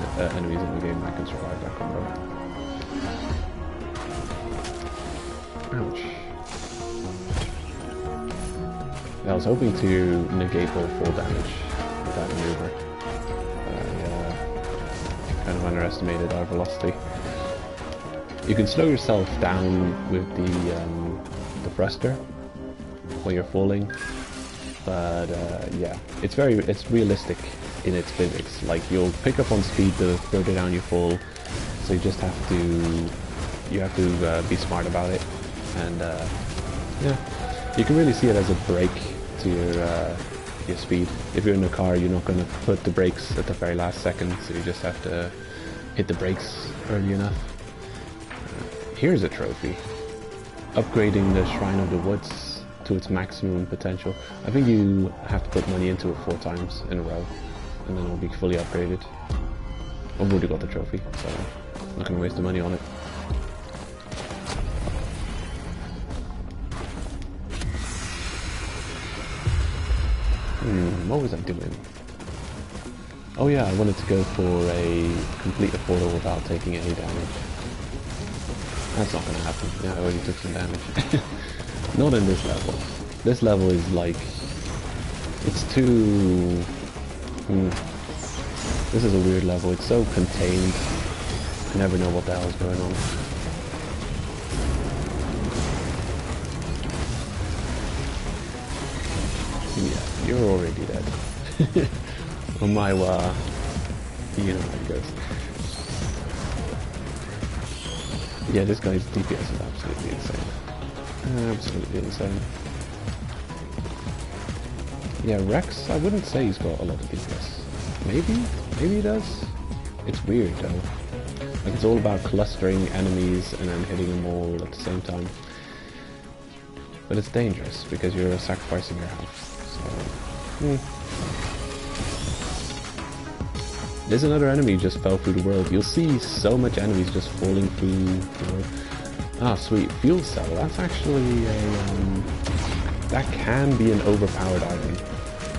A: in the game that can survive that combo. Ouch. Yeah, I was hoping to negate all fall damage with that maneuver. I kind of underestimated our velocity. You can slow yourself down with the thruster when you're falling, but yeah, it's realistic in its physics. Like, you'll pick up on speed the further down you fall, so you just have to be smart about it. And yeah, you can really see it as a brake to your speed. If you're in a car, you're not going to put the brakes at the very last second, so you just have to hit the brakes early enough. Here's a trophy. Upgrading the Shrine of the Woods to its maximum potential. I think you have to put money into it 4 times in a row, and then it'll be fully upgraded. I've already got the trophy, so I'm not going to waste the money on it. What was I doing? Oh yeah, I wanted to go for a complete a portal without taking any damage. That's not going to happen. Yeah, I already took some damage. Not in this level. This level is like... it's too... This is a weird level. It's so contained. I never know what the hell is going on. Yeah, you're already dead. On my you know how it goes. Yeah, this guy's DPS is absolutely insane. Absolutely insane. Yeah, Rex, I wouldn't say he's got a lot of DPS. Maybe he does. It's weird though. Like, it's all about clustering enemies and then hitting them all at the same time. But it's dangerous because you're sacrificing your health. So, There's another enemy just fell through the world. You'll see so much enemies just falling through the world. Ah, sweet. Fuel cell. That's actually a... that can be an overpowered item.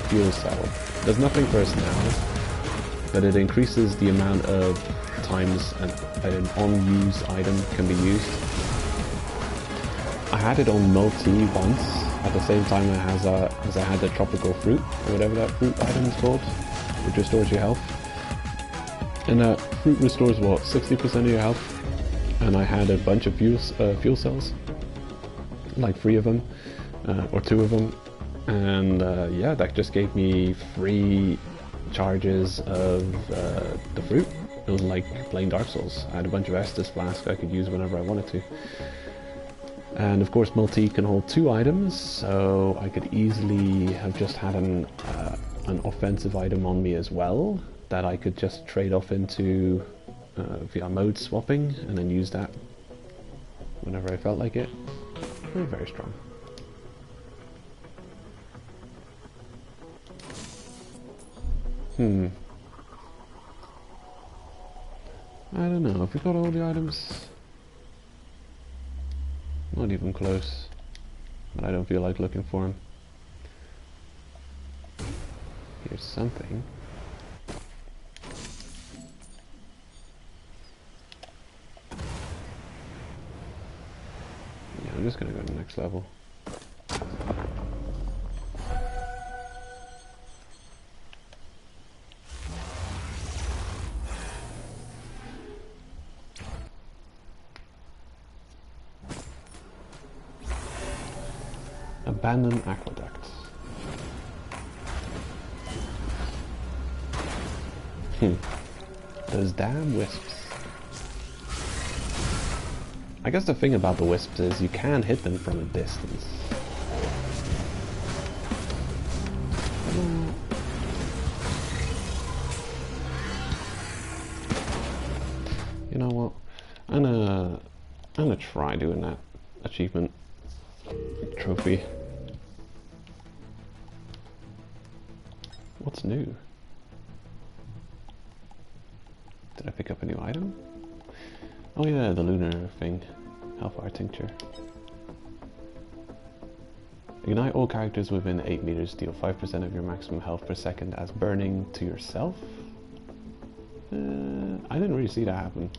A: Fuel cell. Does nothing for us now, but it increases the amount of times an on-use item can be used. I had it on multi once, at the same time as I had the tropical fruit, or whatever that fruit item is called, which restores your health. And that fruit restores what, 60% of your health? And I had a bunch of fuel cells, like 3 of them, or 2 of them, and yeah, that just gave me free charges of the fruit. It was like playing Dark Souls. I had a bunch of Estus flasks I could use whenever I wanted to. And of course multi can hold 2 items, so I could easily have just had an offensive item on me as well, that I could just trade off into via mode swapping, and then use that whenever I felt like it. Very, very strong. I don't know, have we got all the items? Not even close, but I don't feel like looking for them. Here's something. Yeah, I'm just gonna go to the next level. Abandoned aqueduct. Those damn wisps. I guess the thing about the wisps is you can hit them from a distance. You know what? I'm gonna try doing that achievement trophy. What's new? Did I pick up a new item? Oh yeah, the lunar thing. Hellfire tincture. Ignite all characters within 8 meters, deal 5% of your maximum health per second as burning to yourself? I didn't really see that happen.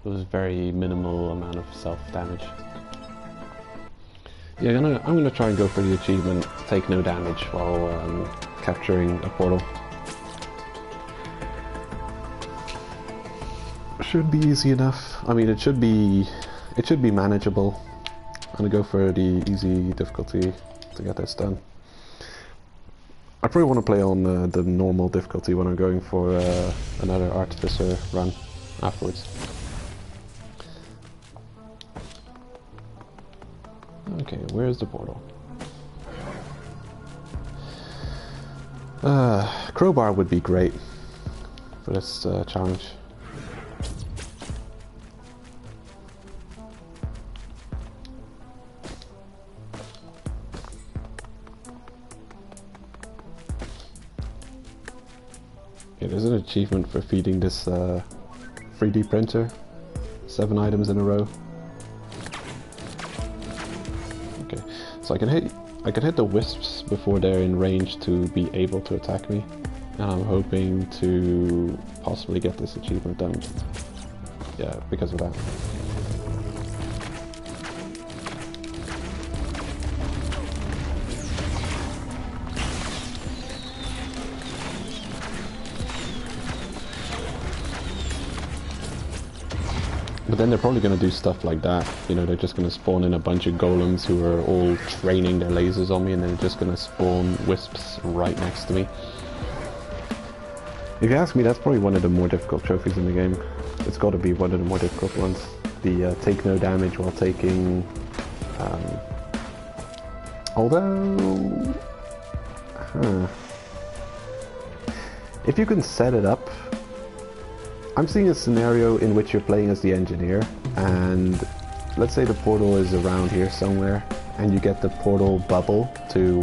A: It was very minimal amount of self-damage. Yeah, I'm gonna try and go for the achievement, take no damage while capturing a portal. Should be easy enough. I mean, it should be manageable. I'm gonna go for the easy difficulty to get this done. I probably want to play on the normal difficulty when I'm going for another artificer run afterwards. Okay, where's the portal? Crowbar would be great for this challenge. Okay, there's an achievement for feeding this 3D printer 7 items in a row. Okay, so I can hit the wisps before they're in range to be able to attack me, and I'm hoping to possibly get this achievement done. Yeah, because of that. But then they're probably going to do stuff like that. You know, they're just going to spawn in a bunch of golems who are all training their lasers on me, and they're just going to spawn wisps right next to me. If you ask me, that's probably one of the more difficult trophies in the game. It's got to be one of the more difficult ones. The take no damage while taking... although... If you can set it up I'm seeing a scenario in which you're playing as the engineer, and let's say the portal is around here somewhere, and you get the portal bubble to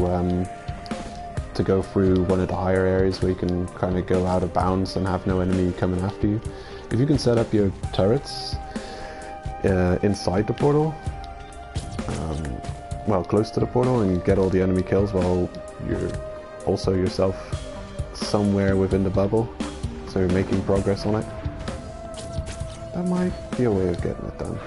A: go through one of the higher areas where you can kind of go out of bounds and have no enemy coming after you. If you can set up your turrets inside the portal, well, close to the portal, and get all the enemy kills while you're also yourself somewhere within the bubble, so you're making progress on it, that might be a way of getting it done.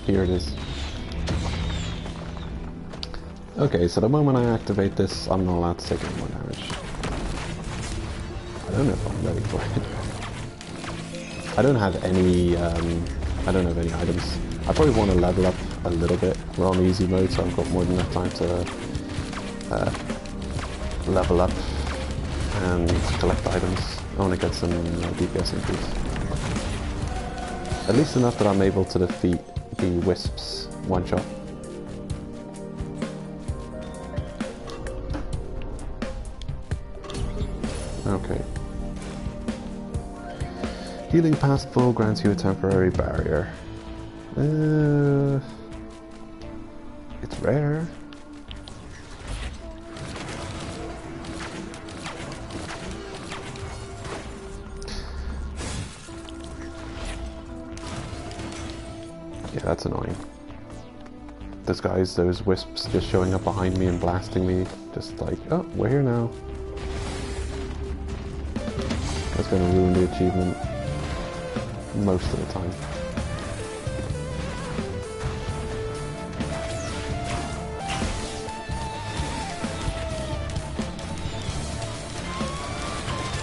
A: Here it is. Okay, so the moment I activate this, I'm not allowed to take any more damage. I don't know if I'm ready for it. I don't have any items. I probably want to level up a little bit. We're on easy mode, so I've got more than enough time to level up and collect items. I want to get some DPS increase. At least enough that I'm able to defeat the wisps one shot. Okay. Healing past full grants you a temporary barrier. It's rare. Yeah, that's annoying. Those wisps just showing up behind me and blasting me, just like, oh, we're here now. That's going to ruin the achievement most of the time.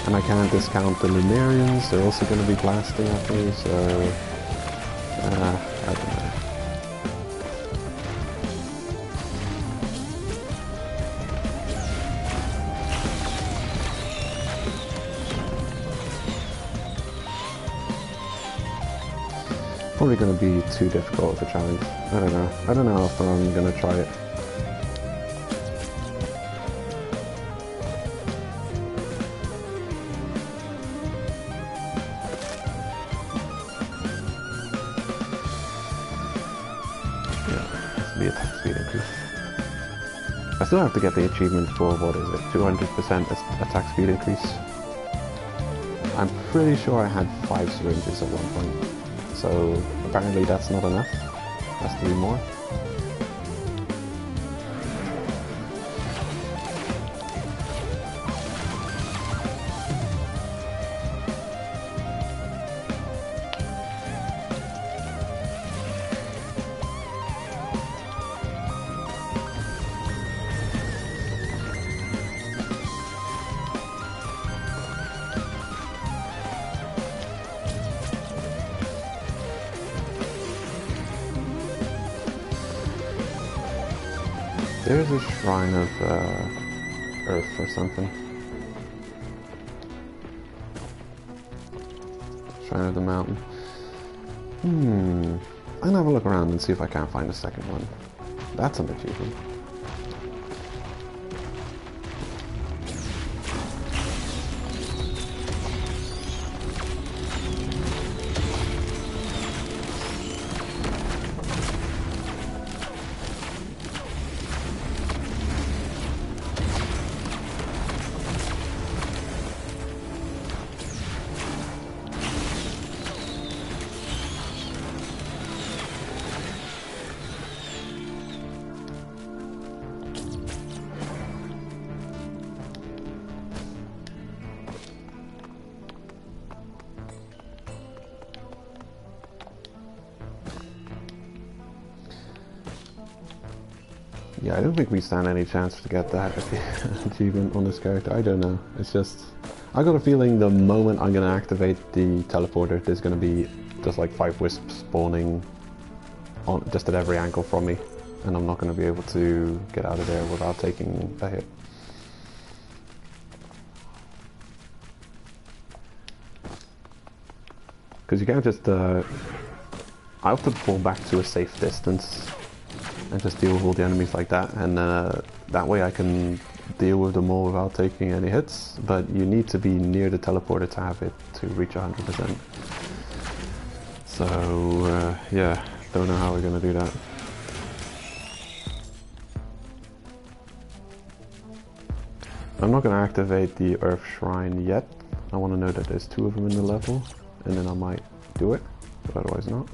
A: And I can't discount the Lunarians, they're also going to be blasting at me, so I don't know. Probably going to be too difficult of a challenge. I don't know. I don't know if I'm going to try it. The attack speed increase. I still have to get the achievement for, what is it, 200% attack speed increase. I'm pretty sure I had 5 syringes at one point, so apparently that's not enough. Has to be more. There's a shrine of Earth or something. Shrine of the mountain. I'm gonna have a look around and see if I can't find a second one. That's an achievement. Yeah, I don't think we stand any chance to get that achievement on this character. I don't know. It's just, I got a feeling the moment I'm going to activate the teleporter, there's going to be just like 5 wisps spawning just at every angle from me, and I'm not going to be able to get out of there without taking a hit. Because you can't just, I often fall back to a safe distance and just deal with all the enemies like that, and that way I can deal with them all without taking any hits, but you need to be near the teleporter to have it to reach 100%. So, yeah, don't know how we're gonna do that. I'm not gonna activate the Earth Shrine yet. I want to know that there's 2 of them in the level, and then I might do it, but otherwise not.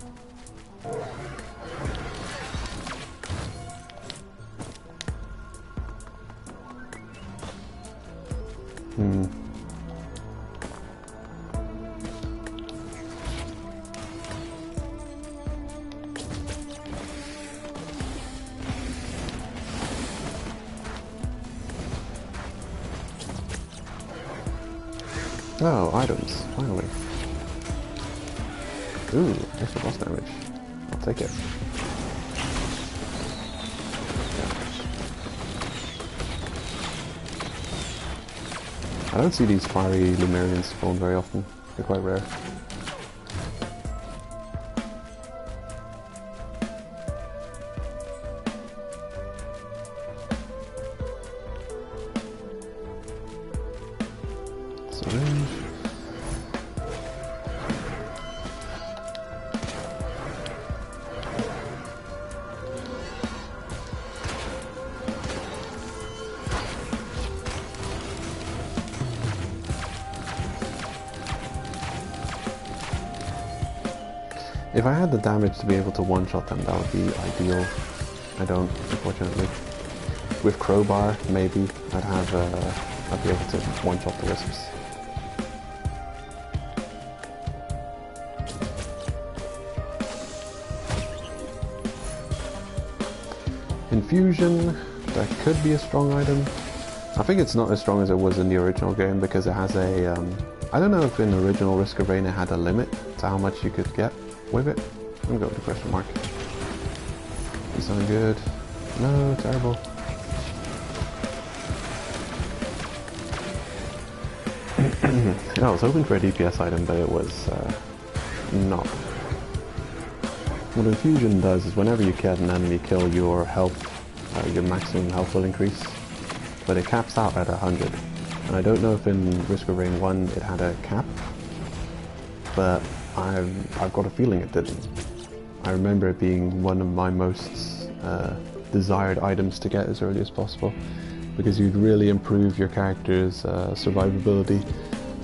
A: Oh, items, finally. Ooh, extra boss damage. I'll take it. I don't see these fiery Lumerians spawn very often. They're quite rare. Syringe. If I had the damage to be able to one-shot them, that would be ideal. I don't, unfortunately. With Crowbar, maybe, I'd be able to one-shot the Wisps. Infusion, that could be a strong item. I think it's not as strong as it was in the original game because it has a, I don't know if in the original Risk of Rain it had a limit to how much you could get with it. I'm gonna go with the question mark. You sound good. No, terrible. I was hoping for a DPS item, but it was not. What Infusion does is whenever you get an enemy kill, your health, your maximum health will increase, but it caps out at 100. And I don't know if in Risk of Rain 1 it had a cap, but I've got a feeling it didn't. I remember it being one of my most desired items to get as early as possible, because you'd really improve your character's survivability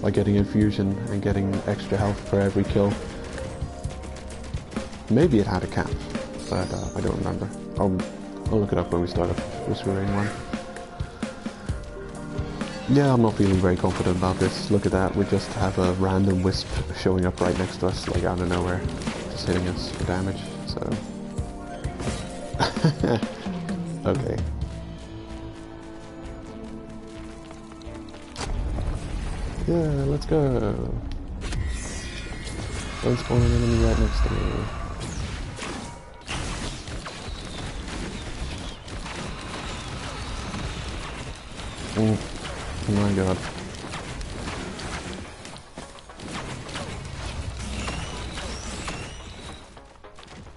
A: by getting Infusion and getting extra health for every kill. Maybe it had a cap, but I don't remember. I'll look it up when we start up Risk of Rain 1. Yeah, I'm not feeling very confident about this. Look at that, we just have a random Wisp showing up right next to us, like out of nowhere, just hitting us for damage, so... Okay. Yeah, let's go! Don't spawn an enemy right next to me. Oh my god.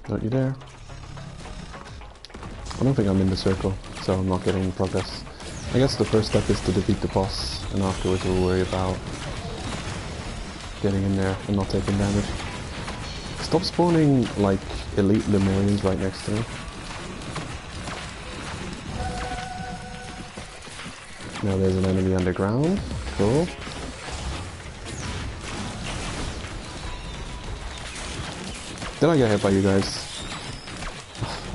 A: Not you there. I don't think I'm in the circle, so I'm not getting progress. I guess the first step is to defeat the boss, and afterwards we'll worry about getting in there and not taking damage. Stop spawning, like, elite Lumerians right next to me. Now there's an enemy underground. Cool. Did I get hit by you guys?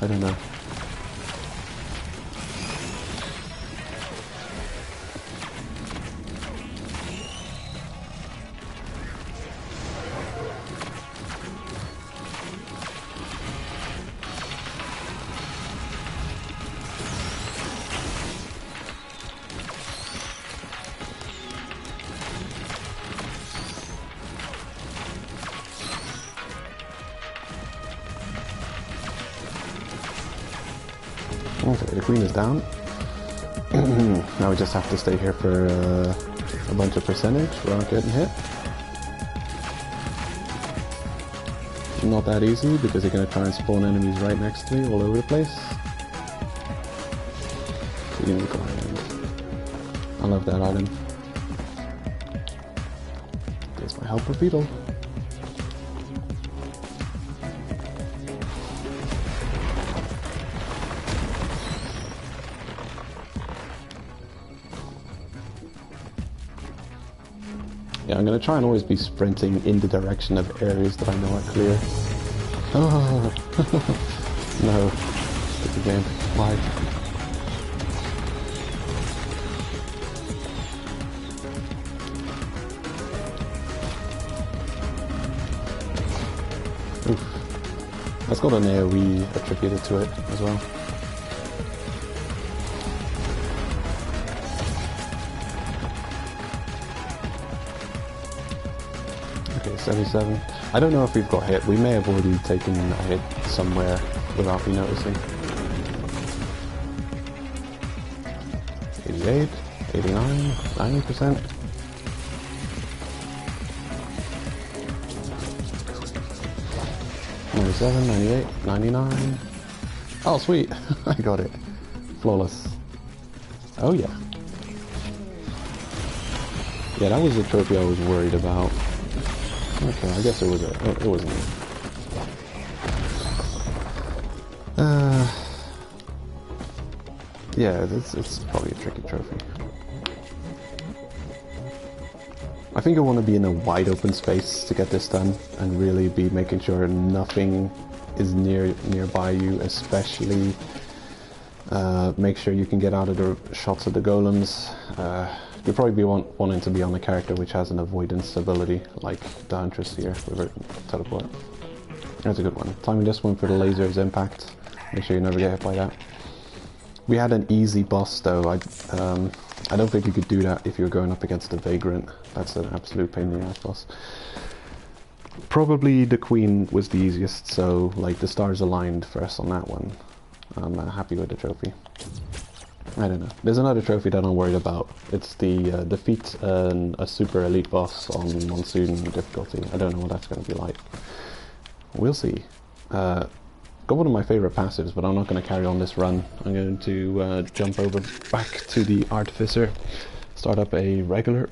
A: I don't know. Okay, the queen is down. Now we just have to stay here for a bunch of percentage without getting hit. Not that easy because they're going to try and spawn enemies right next to me all over the place. Queen's Gland. I love that item. There's my helper beetle. Yeah, I'm going to try and always be sprinting in the direction of areas that I know are clear. Oh, no. Stupid game. Why? Oof. That's got an AoE attributed to it as well. Okay, 77. I don't know if we've got hit. We may have already taken a hit somewhere without me noticing. 88, 89, 90%. $97, 98, 99. Oh, sweet. I got it. Flawless. Oh, yeah. Yeah, that was the trophy I was worried about. Okay, I guess it was it wasn't. Yeah, it's probably a tricky trophy. I think I want to be in a wide open space to get this done, and really be making sure nothing is nearby you, especially make sure you can get out of the shots of the golems. You'll probably be wanting to be on a character which has an avoidance ability, like the Huntress here with her teleport. That's a good one. Timing this one for the laser's impact. Make sure you never get hit by that. We had an easy boss though. I don't think you could do that if you were going up against a Vagrant. That's an absolute pain in the ass boss. Probably the Queen was the easiest, so like the stars aligned for us on that one. I'm happy with the trophy. I don't know. There's another trophy that I'm worried about. It's the defeat a super elite boss on Monsoon difficulty. I don't know what that's going to be like. We'll see. Got one of my favourite passives, but I'm not going to carry on this run. I'm going to jump over back to the Artificer, start up a regular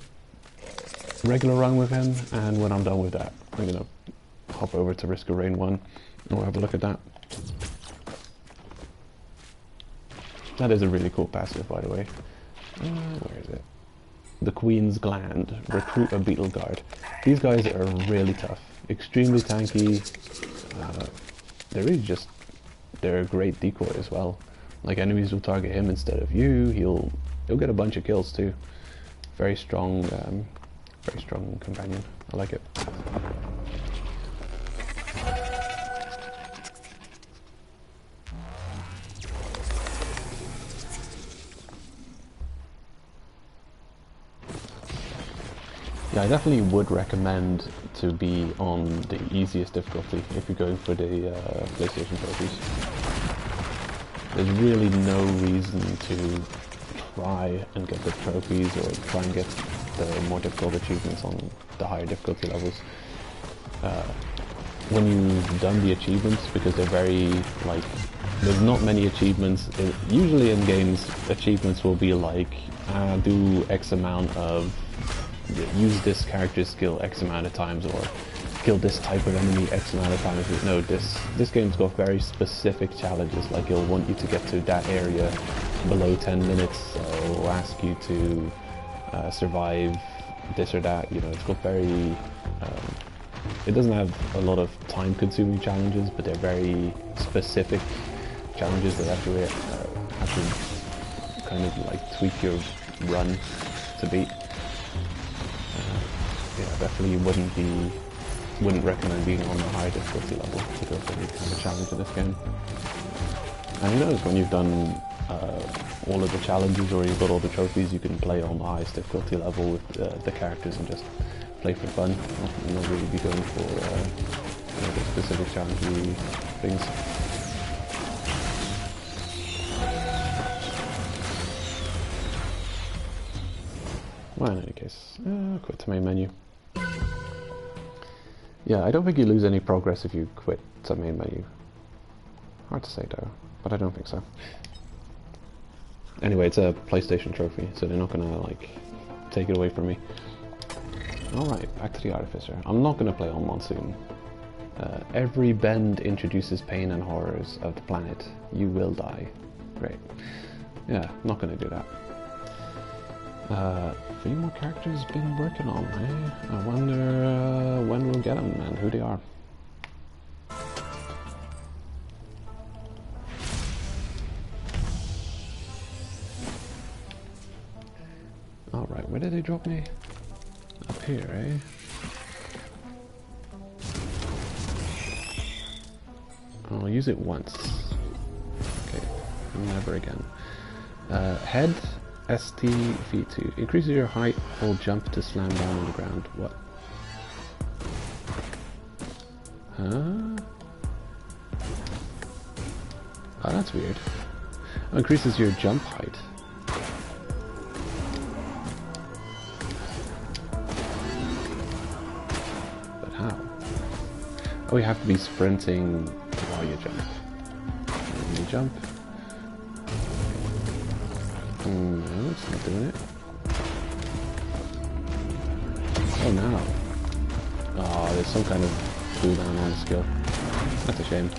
A: run with him, and when I'm done with that, I'm going to hop over to Risk of Rain 1 and we'll have a look at that. That is a really cool passive, by the way. Where is it? The Queen's Gland. Recruit a Beetle Guard. These guys are really tough. Extremely tanky. They're a great decoy as well. Like, enemies will target him instead of you. He'll get a bunch of kills too. Very strong companion. I like it. Yeah, I definitely would recommend to be on the easiest difficulty if you're going for the PlayStation trophies. There's really no reason to try and get the trophies or try and get the more difficult achievements on the higher difficulty levels. When you've done the achievements, because they're very, like, there's not many achievements. Usually in games, achievements will be like, do X amount of, use this character's skill X amount of times, or kill this type of enemy X amount of times. No, this game's got very specific challenges, like it'll want you to get to that area below 10 minutes, so it'll ask you to survive this or that, you know. It's got very, it doesn't have a lot of time consuming challenges, but they're very specific challenges that actually have to kind of like tweak your run to beat. Yeah, definitely wouldn't recommend being on the high difficulty level to go for any kind of challenge in this game. And who knows, when you've done all of the challenges or you've got all the trophies, you can play on the highest difficulty level with the characters and just play for fun. Not really be going for you know, the specific challenge things. Well, in any case, quit to main menu. Yeah, I don't think you lose any progress if you quit to main menu. Hard to say though, but I don't think so. Anyway, it's a PlayStation trophy, so they're not gonna like take it away from me. Alright, back to the Artificer. I'm not gonna play on Monsoon. Every bend introduces pain and horrors of the planet. You will die. Great. Yeah, I'm not gonna do that. 3 more characters been working on, eh? I wonder when we'll get them and who they are. Alright, where did they drop me? Up here, eh? I'll use it once. Okay, never again. Head, ST, V2. Increases your height, hold jump to slam down on the ground. What? Huh? Oh, that's weird. Oh, increases your jump height. But how? Oh, you have to be sprinting while you jump. And you jump. No, it's not doing it. Oh, now. Oh, there's some kind of cooldown on the skill. That's a shame.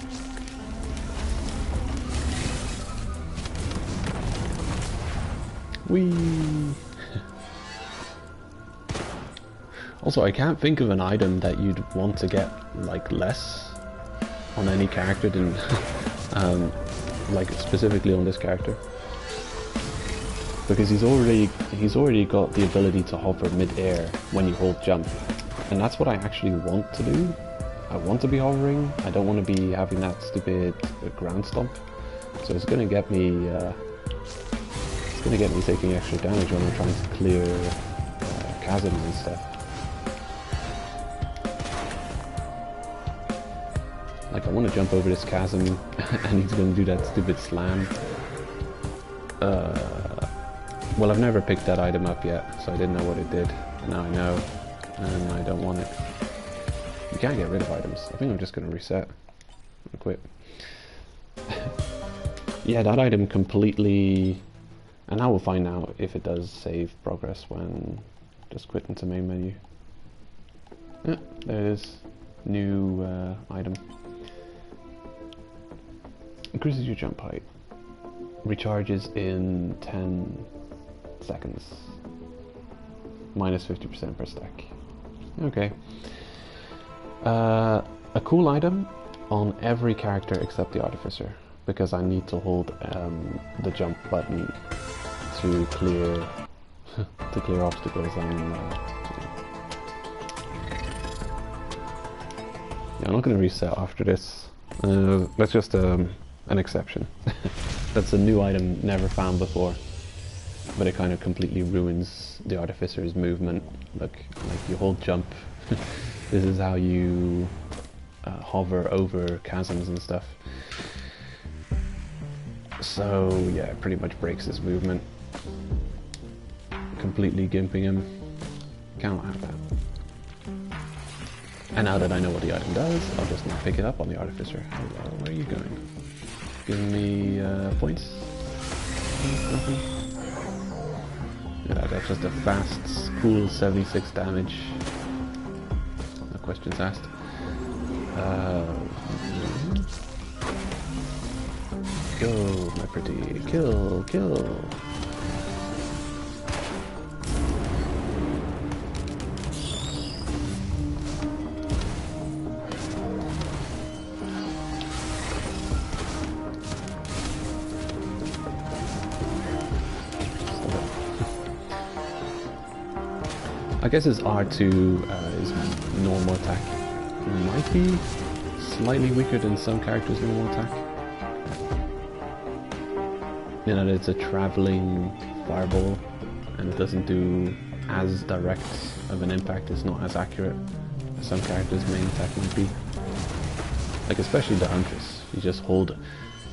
A: Whee! Also, I can't think of an item that you'd want to get like less on any character than like specifically on this character, because he's already got the ability to hover mid-air when you hold jump, and that's what I actually want to do. I want to be hovering. I don't want to be having that stupid ground stomp. So it's gonna get me taking extra damage when I'm trying to clear chasms and stuff. Like, I want to jump over this chasm, and he's going to do that stupid slam. Well, I've never picked that item up yet, so I didn't know what it did. Now I know, and I don't want it. You can't get rid of items. I think I'm just going to reset and quit. Yeah, that item completely... And now we'll find out if it does save progress when just quit into main menu. Yeah, there it is. New item. Increases your jump height. Recharges in 10 seconds. Minus 50% per stack. Okay. A cool item on every character except the Artificer, because I need to hold the jump button to clear obstacles and yeah, I'm not going to reset after this. That's just an exception. That's a new item never found before, but it kind of completely ruins the Artificer's movement. Look, like you hold jump. This is how you hover over chasms and stuff. So yeah, it pretty much breaks his movement. Completely gimping him. Can't have that. And now that I know what the item does, I'll just not pick it up on the Artificer. Hello, where are you going? Giving me points? Nothing? Yeah, that's just a fast, cool 76 damage. No questions asked. Go, my pretty. Kill, kill. I guess his R2 is normal attack. Might be slightly weaker than some characters' normal attack. You know, it's a traveling fireball, and it doesn't do as direct of an impact. It's not as accurate as some characters' main attack might be. Like especially the Huntress. You just hold.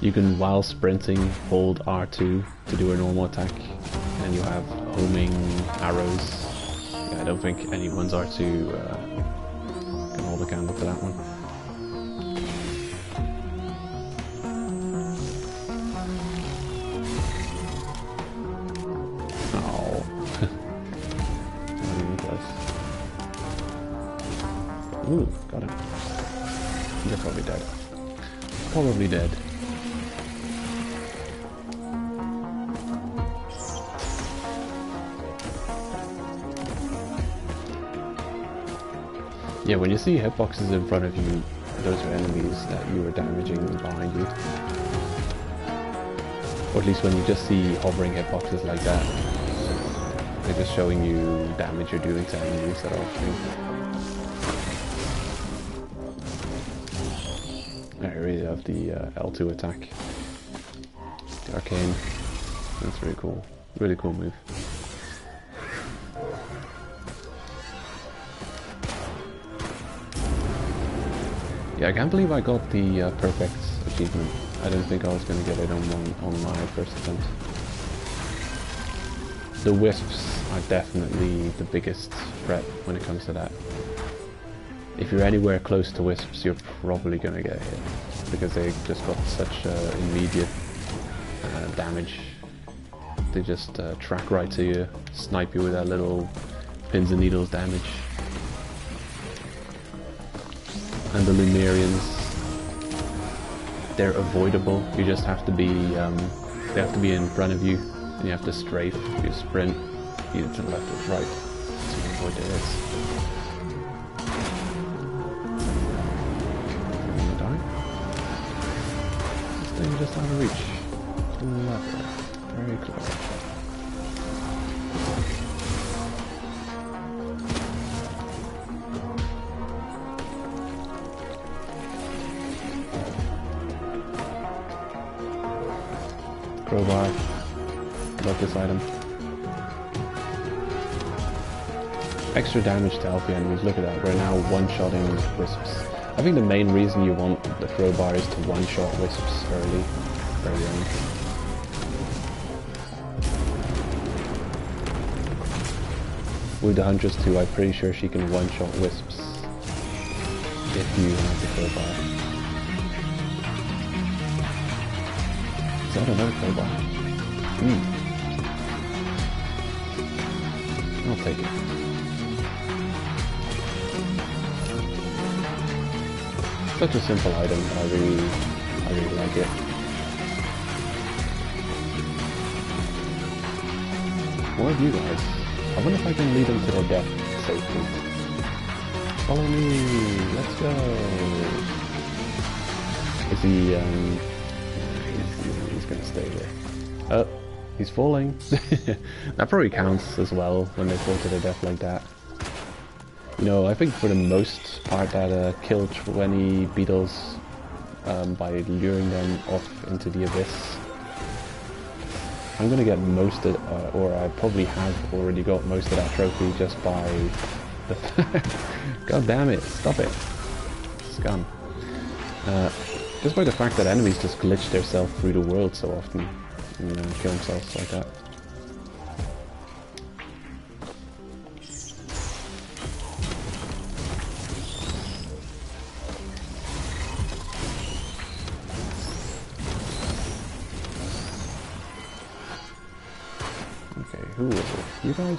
A: You can, while sprinting, hold R2 to do a normal attack, and you have homing arrows. Yeah, I don't think anyone's R2 can hold a candle to that one. Oh. Not even close. Ooh, got him. You're probably dead. Probably dead. Yeah, when you see hitboxes in front of you, those are enemies that you are damaging behind you. Or at least when you just see hovering hitboxes like that, they're just showing you damage you're doing to enemies that are off screen. I really love the L2 attack. The arcane. That's really cool. Really cool move. Yeah, I can't believe I got the perfect achievement. I didn't think I was going to get it on my first attempt. The wisps are definitely the biggest threat when it comes to that. If you're anywhere close to wisps, you're probably going to get hit, because they just got such immediate damage. They just track right to you, snipe you with that little pins and needles damage. And the Lumerians, they're avoidable. You just have to be, they have to be in front of you, and you have to strafe, you sprint, either to the left or the right, to avoid their hits. You're gonna die? This thing just out of reach. Clever. Very clever. Crowbar. Love this item. Extra damage to healthy enemies. Look at that. We're now one-shotting wisps. I think the main reason you want the crowbar is to one-shot wisps early on. With the Huntress too, I'm pretty sure she can one-shot wisps if you have the crowbar. Is that another crowbar? I'll take it. Such a simple item, I really like it. More of you guys. I wonder if I can lead them to their death safely. Follow me, let's go. Is he, he's gonna stay there. Oh, he's falling. That probably counts as well when they fall to their death like that. You know, I think for the most part that kill 20 beetles by luring them off into the abyss. I'm gonna get most of, or I probably have already got most of that trophy just by the God damn it, stop it. Scum. Just by the fact that enemies just glitch themselves through the world so often and kill themselves like that. Okay, who was it? You guys?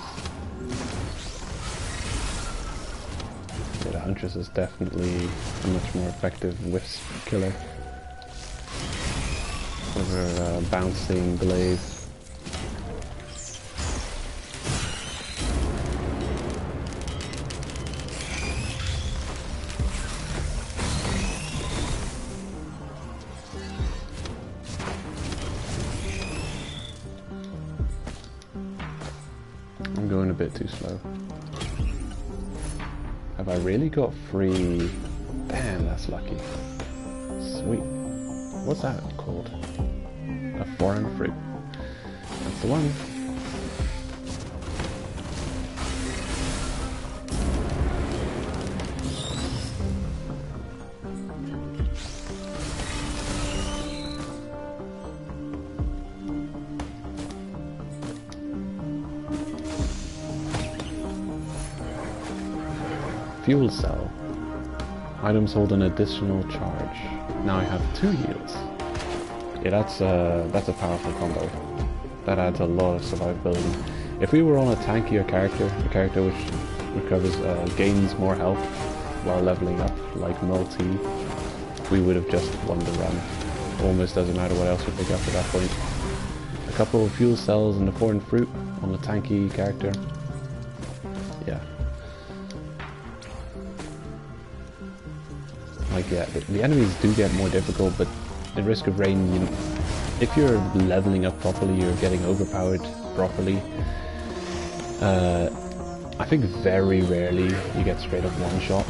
A: Yeah, the Huntress is definitely a much more effective wisp killer. With her bouncing blade. I'm going a bit too slow. Have I really got free? Damn, that's lucky. Sweet. What's that called? A foreign fruit. That's the one. fuel cell. Items hold an additional charge. Now I have 2 heals. Yeah, that's a powerful combo. That adds a lot of survivability. If we were on a tankier character, a character which recovers, gains more health while leveling up, like Multi, we would have just won the run. Almost doesn't matter what else we pick up at that point. A couple of fuel cells and a foreign fruit on a tanky character. Yeah. Like, yeah, the enemies do get more difficult, but at risk of rain, if you're leveling up properly, you're getting overpowered properly. I think very rarely you get straight up one shot.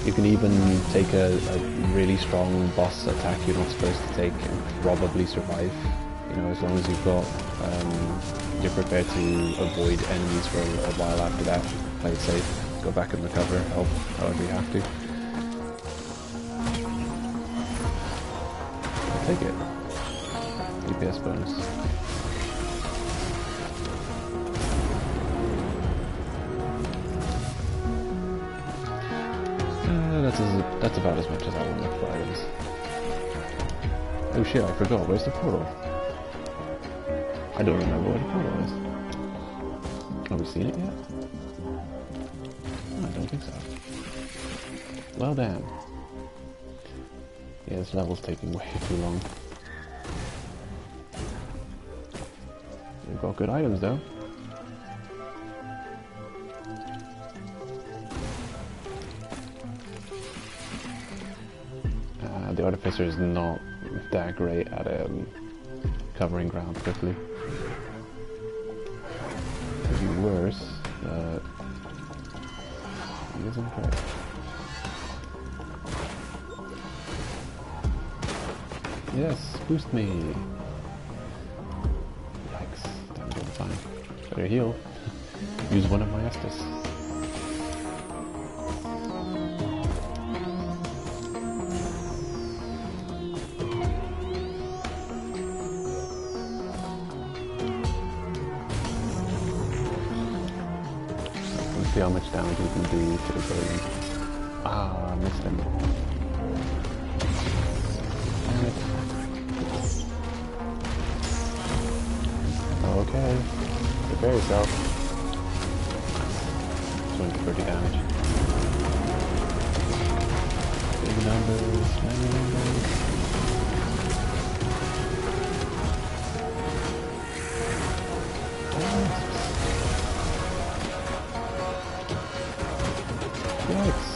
A: You can even take a really strong boss attack you're not supposed to take and probably survive. You know, as long as you've got, you're prepared to avoid enemies for a while after that. Play it safe, go back and recover health however you have to. I'll take it. DPS bonus. That's about as much as I want to look for items. Oh shit, I forgot. Where's the portal? I don't remember where the portal is. Have we seen it yet? No, I don't think so. Well, damn. Yeah, this level's taking way too long. We've got good items though. The artificer is not that great at covering ground quickly. Could be worse, but he isn't great. Yes, boost me. Yikes, time to go fine. Better heal. Use one of my Estus. See how much damage we can do to the building. Ah, I missed him. Okay, prepare yourself. Nice. 20-30 damage. Big numbers, many numbers. Yikes.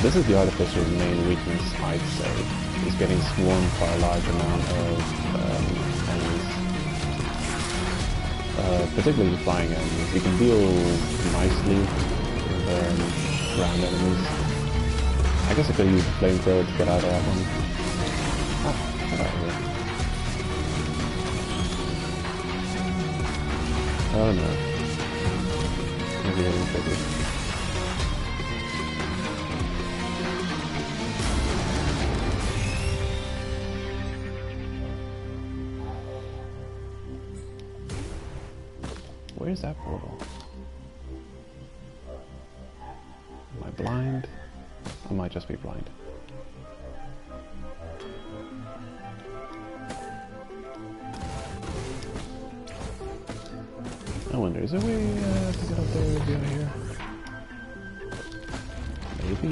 A: This is the artificer's main weakness, I'd say. He's getting swarmed by a large amount of enemies. Particularly the flying enemies. You can deal nicely with ground enemies. I guess I could have used a flamethrower to get out of that one. Ah, get out of here. Oh no. Maybe I didn't figure. Where's that portal? Am I blind? I might just be blind. I wonder, is there a way to get up there beyond here? Maybe.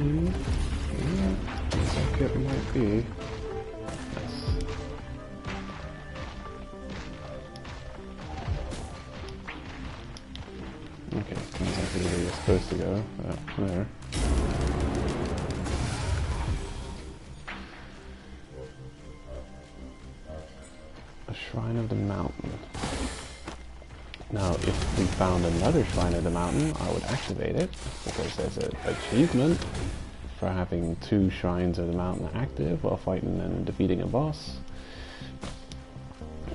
A: Yeah, looks like it might be. Nice. Okay, seems like where you're supposed to go. There. A Shrine of the Mountain. Now, if we found another Shrine of the Mountain, I would activate it, because there's an achievement for having 2 Shrines of the Mountain active while fighting and defeating a boss.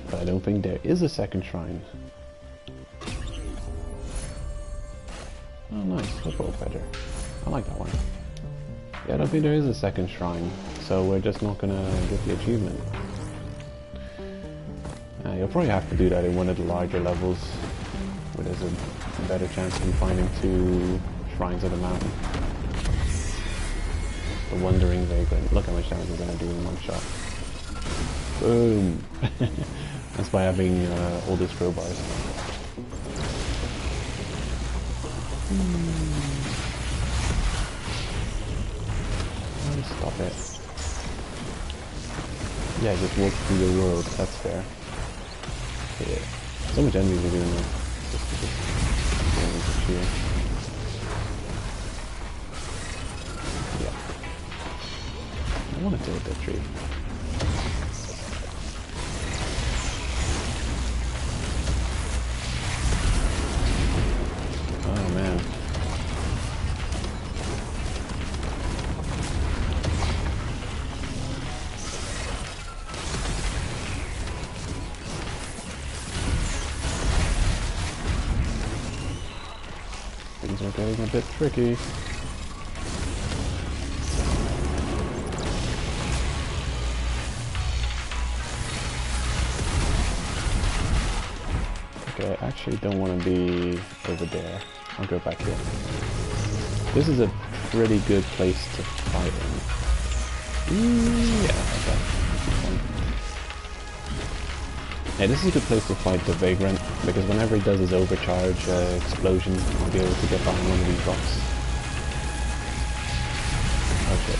A: But I don't think there is a second shrine. Oh nice, football feather. I like that one. Yeah, I don't think there is a second shrine, so we're just not gonna get the achievement. You'll probably have to do that in one of the larger levels, where there's a better chance of you finding 2 shrines of the mountain. The Wandering Vagrant. Look how much damage we're gonna do in one shot. Boom! That's by having all these crowbars. Stop it. Yeah, just walk through the world, that's fair. Yeah. So much enemies are doing that. Just cheer. Yeah. I want to deal with that tree. Oh man. Things are getting a bit tricky. Okay, I actually don't want to be over there. I'll go back here. This is a pretty good place to fight in. Yeah, okay. Yeah, this is a good place to fight the Vagrant, because whenever he does his overcharge explosion, I'll be able to get behind one of these rocks. Oh shit.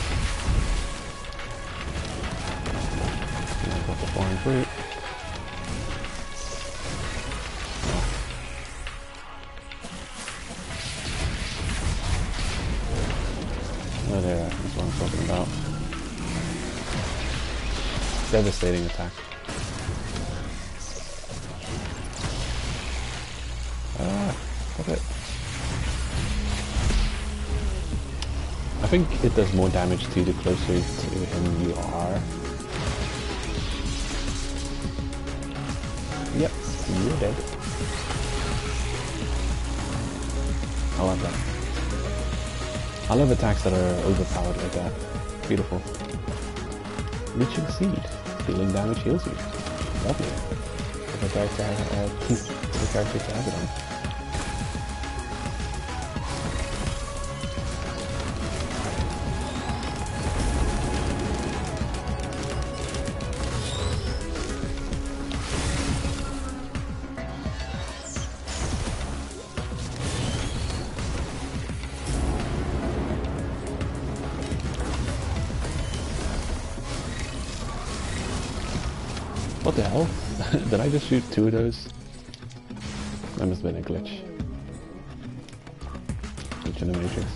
A: And I got the foreign fruit. Oh there, that's what I'm talking about. Devastating attack. Stop it. I think it does more damage to you the closer to him you are. Yep, you're dead. I love that. I love attacks that are overpowered like that. Beautiful. Reaching seed. Dealing damage heals you. Lovely. The character to have it on. What the hell? Did I just shoot 2 of those? That must have been a glitch. Glitch in the Matrix.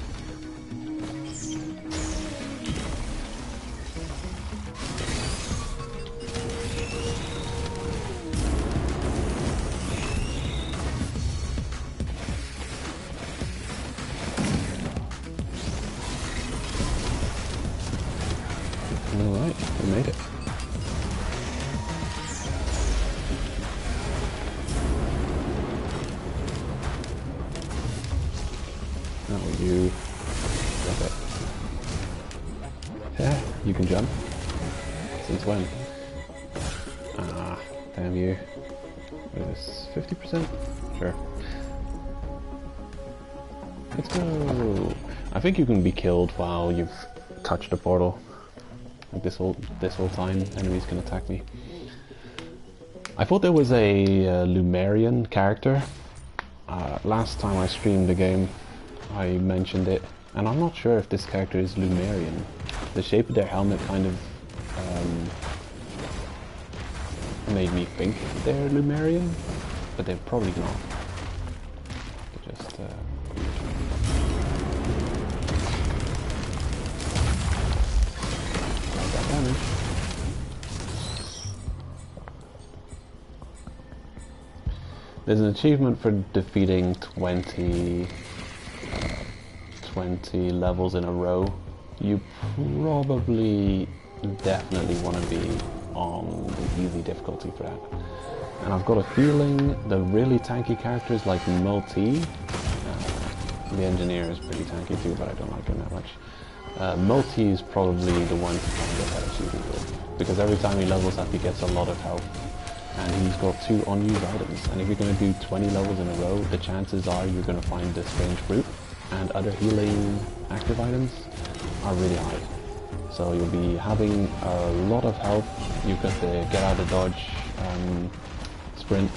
A: Alright, we made it. That was you. Stop it. Yeah, you can jump. Since when? Ah, damn you. What is this? 50%? Sure. Let's go. I think you can be killed while you've touched the portal. Like this whole time, enemies can attack me. I thought there was a Lumerian character. Last time I streamed the game, I mentioned it, and I'm not sure if this character is Lumerian. The shape of their helmet kind of made me think they're Lumerian, but they're probably not. They're just that damage. There's an achievement for defeating 20 levels in a row. You probably definitely want to be on the easy difficulty for that. And I've got a feeling the really tanky characters like Multi The engineer is pretty tanky too, but I don't like him that much. Multi is probably the one to try and get better CP with, because every time he levels up he gets a lot of health, and he's got 2 unused items, and if you're going to do 20 levels in a row, the chances are you're going to find this strange fruit and other healing active items are really high. So you'll be having a lot of health. You've got the get out of dodge, sprint.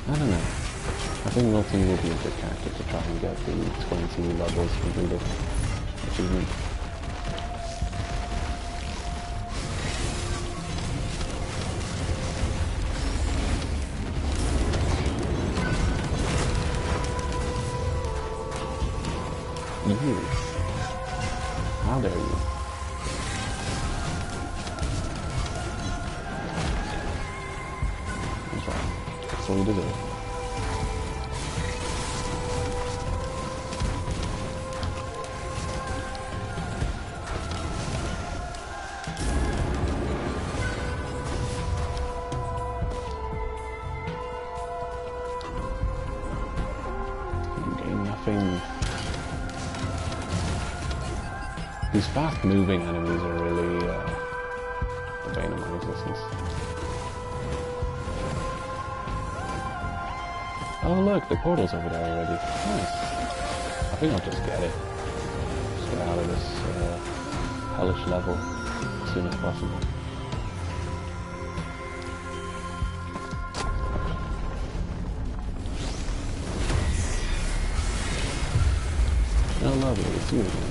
A: I don't know. I think Multi will be a good character to try and get the 20 levels completed achievement. You. How dare you? That's right. That's what you deserve. You gain nothing. These fast-moving enemies are really the bane of my existence. Oh look, the portal's over there already. Nice. I think I'll just get it. Just get out of this hellish level as soon as possible. Oh lovely, it's you again.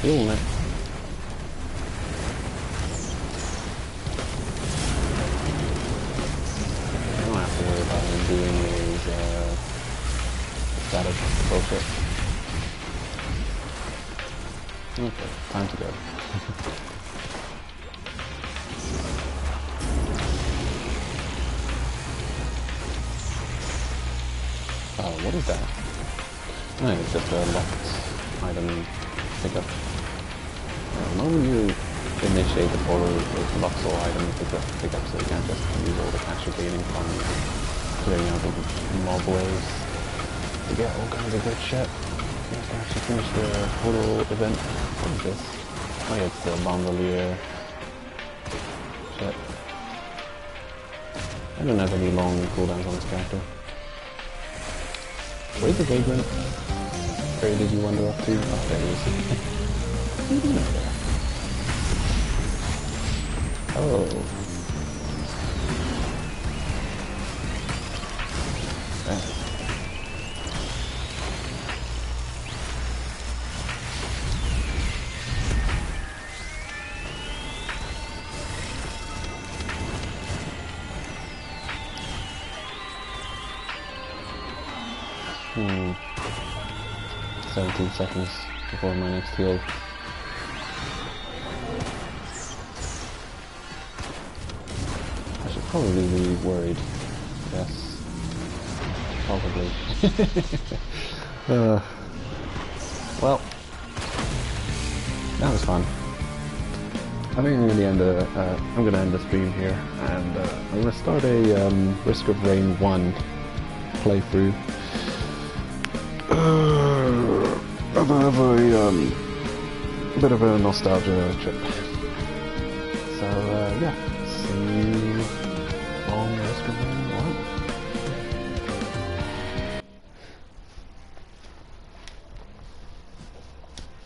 A: Healing it. I don't have to worry about him doing his static bullshit. Okay, time to go. Oh, what is that? No, it's just a locked item pickup. The moment you initiate the portal, it locks all items pick up, so you can't just use all the cash you're gaining from clearing out the mob waves to get all kinds of good shit. You have to actually finish the portal event. What is this? Oh yeah, it's the bandolier shit. I don't have any long cooldowns on this character. Where's the vagrant? Where did you wander off to? Oh, there he is. What are you doing over there? Oh. Right. Hmm. 17 seconds before my next heal. I should probably be worried. Yes. Probably. Well, that was fun. I think I'm gonna end the stream here, and I'm gonna start a Risk of Rain 1 playthrough. A bit of a nostalgia trip. So yeah, see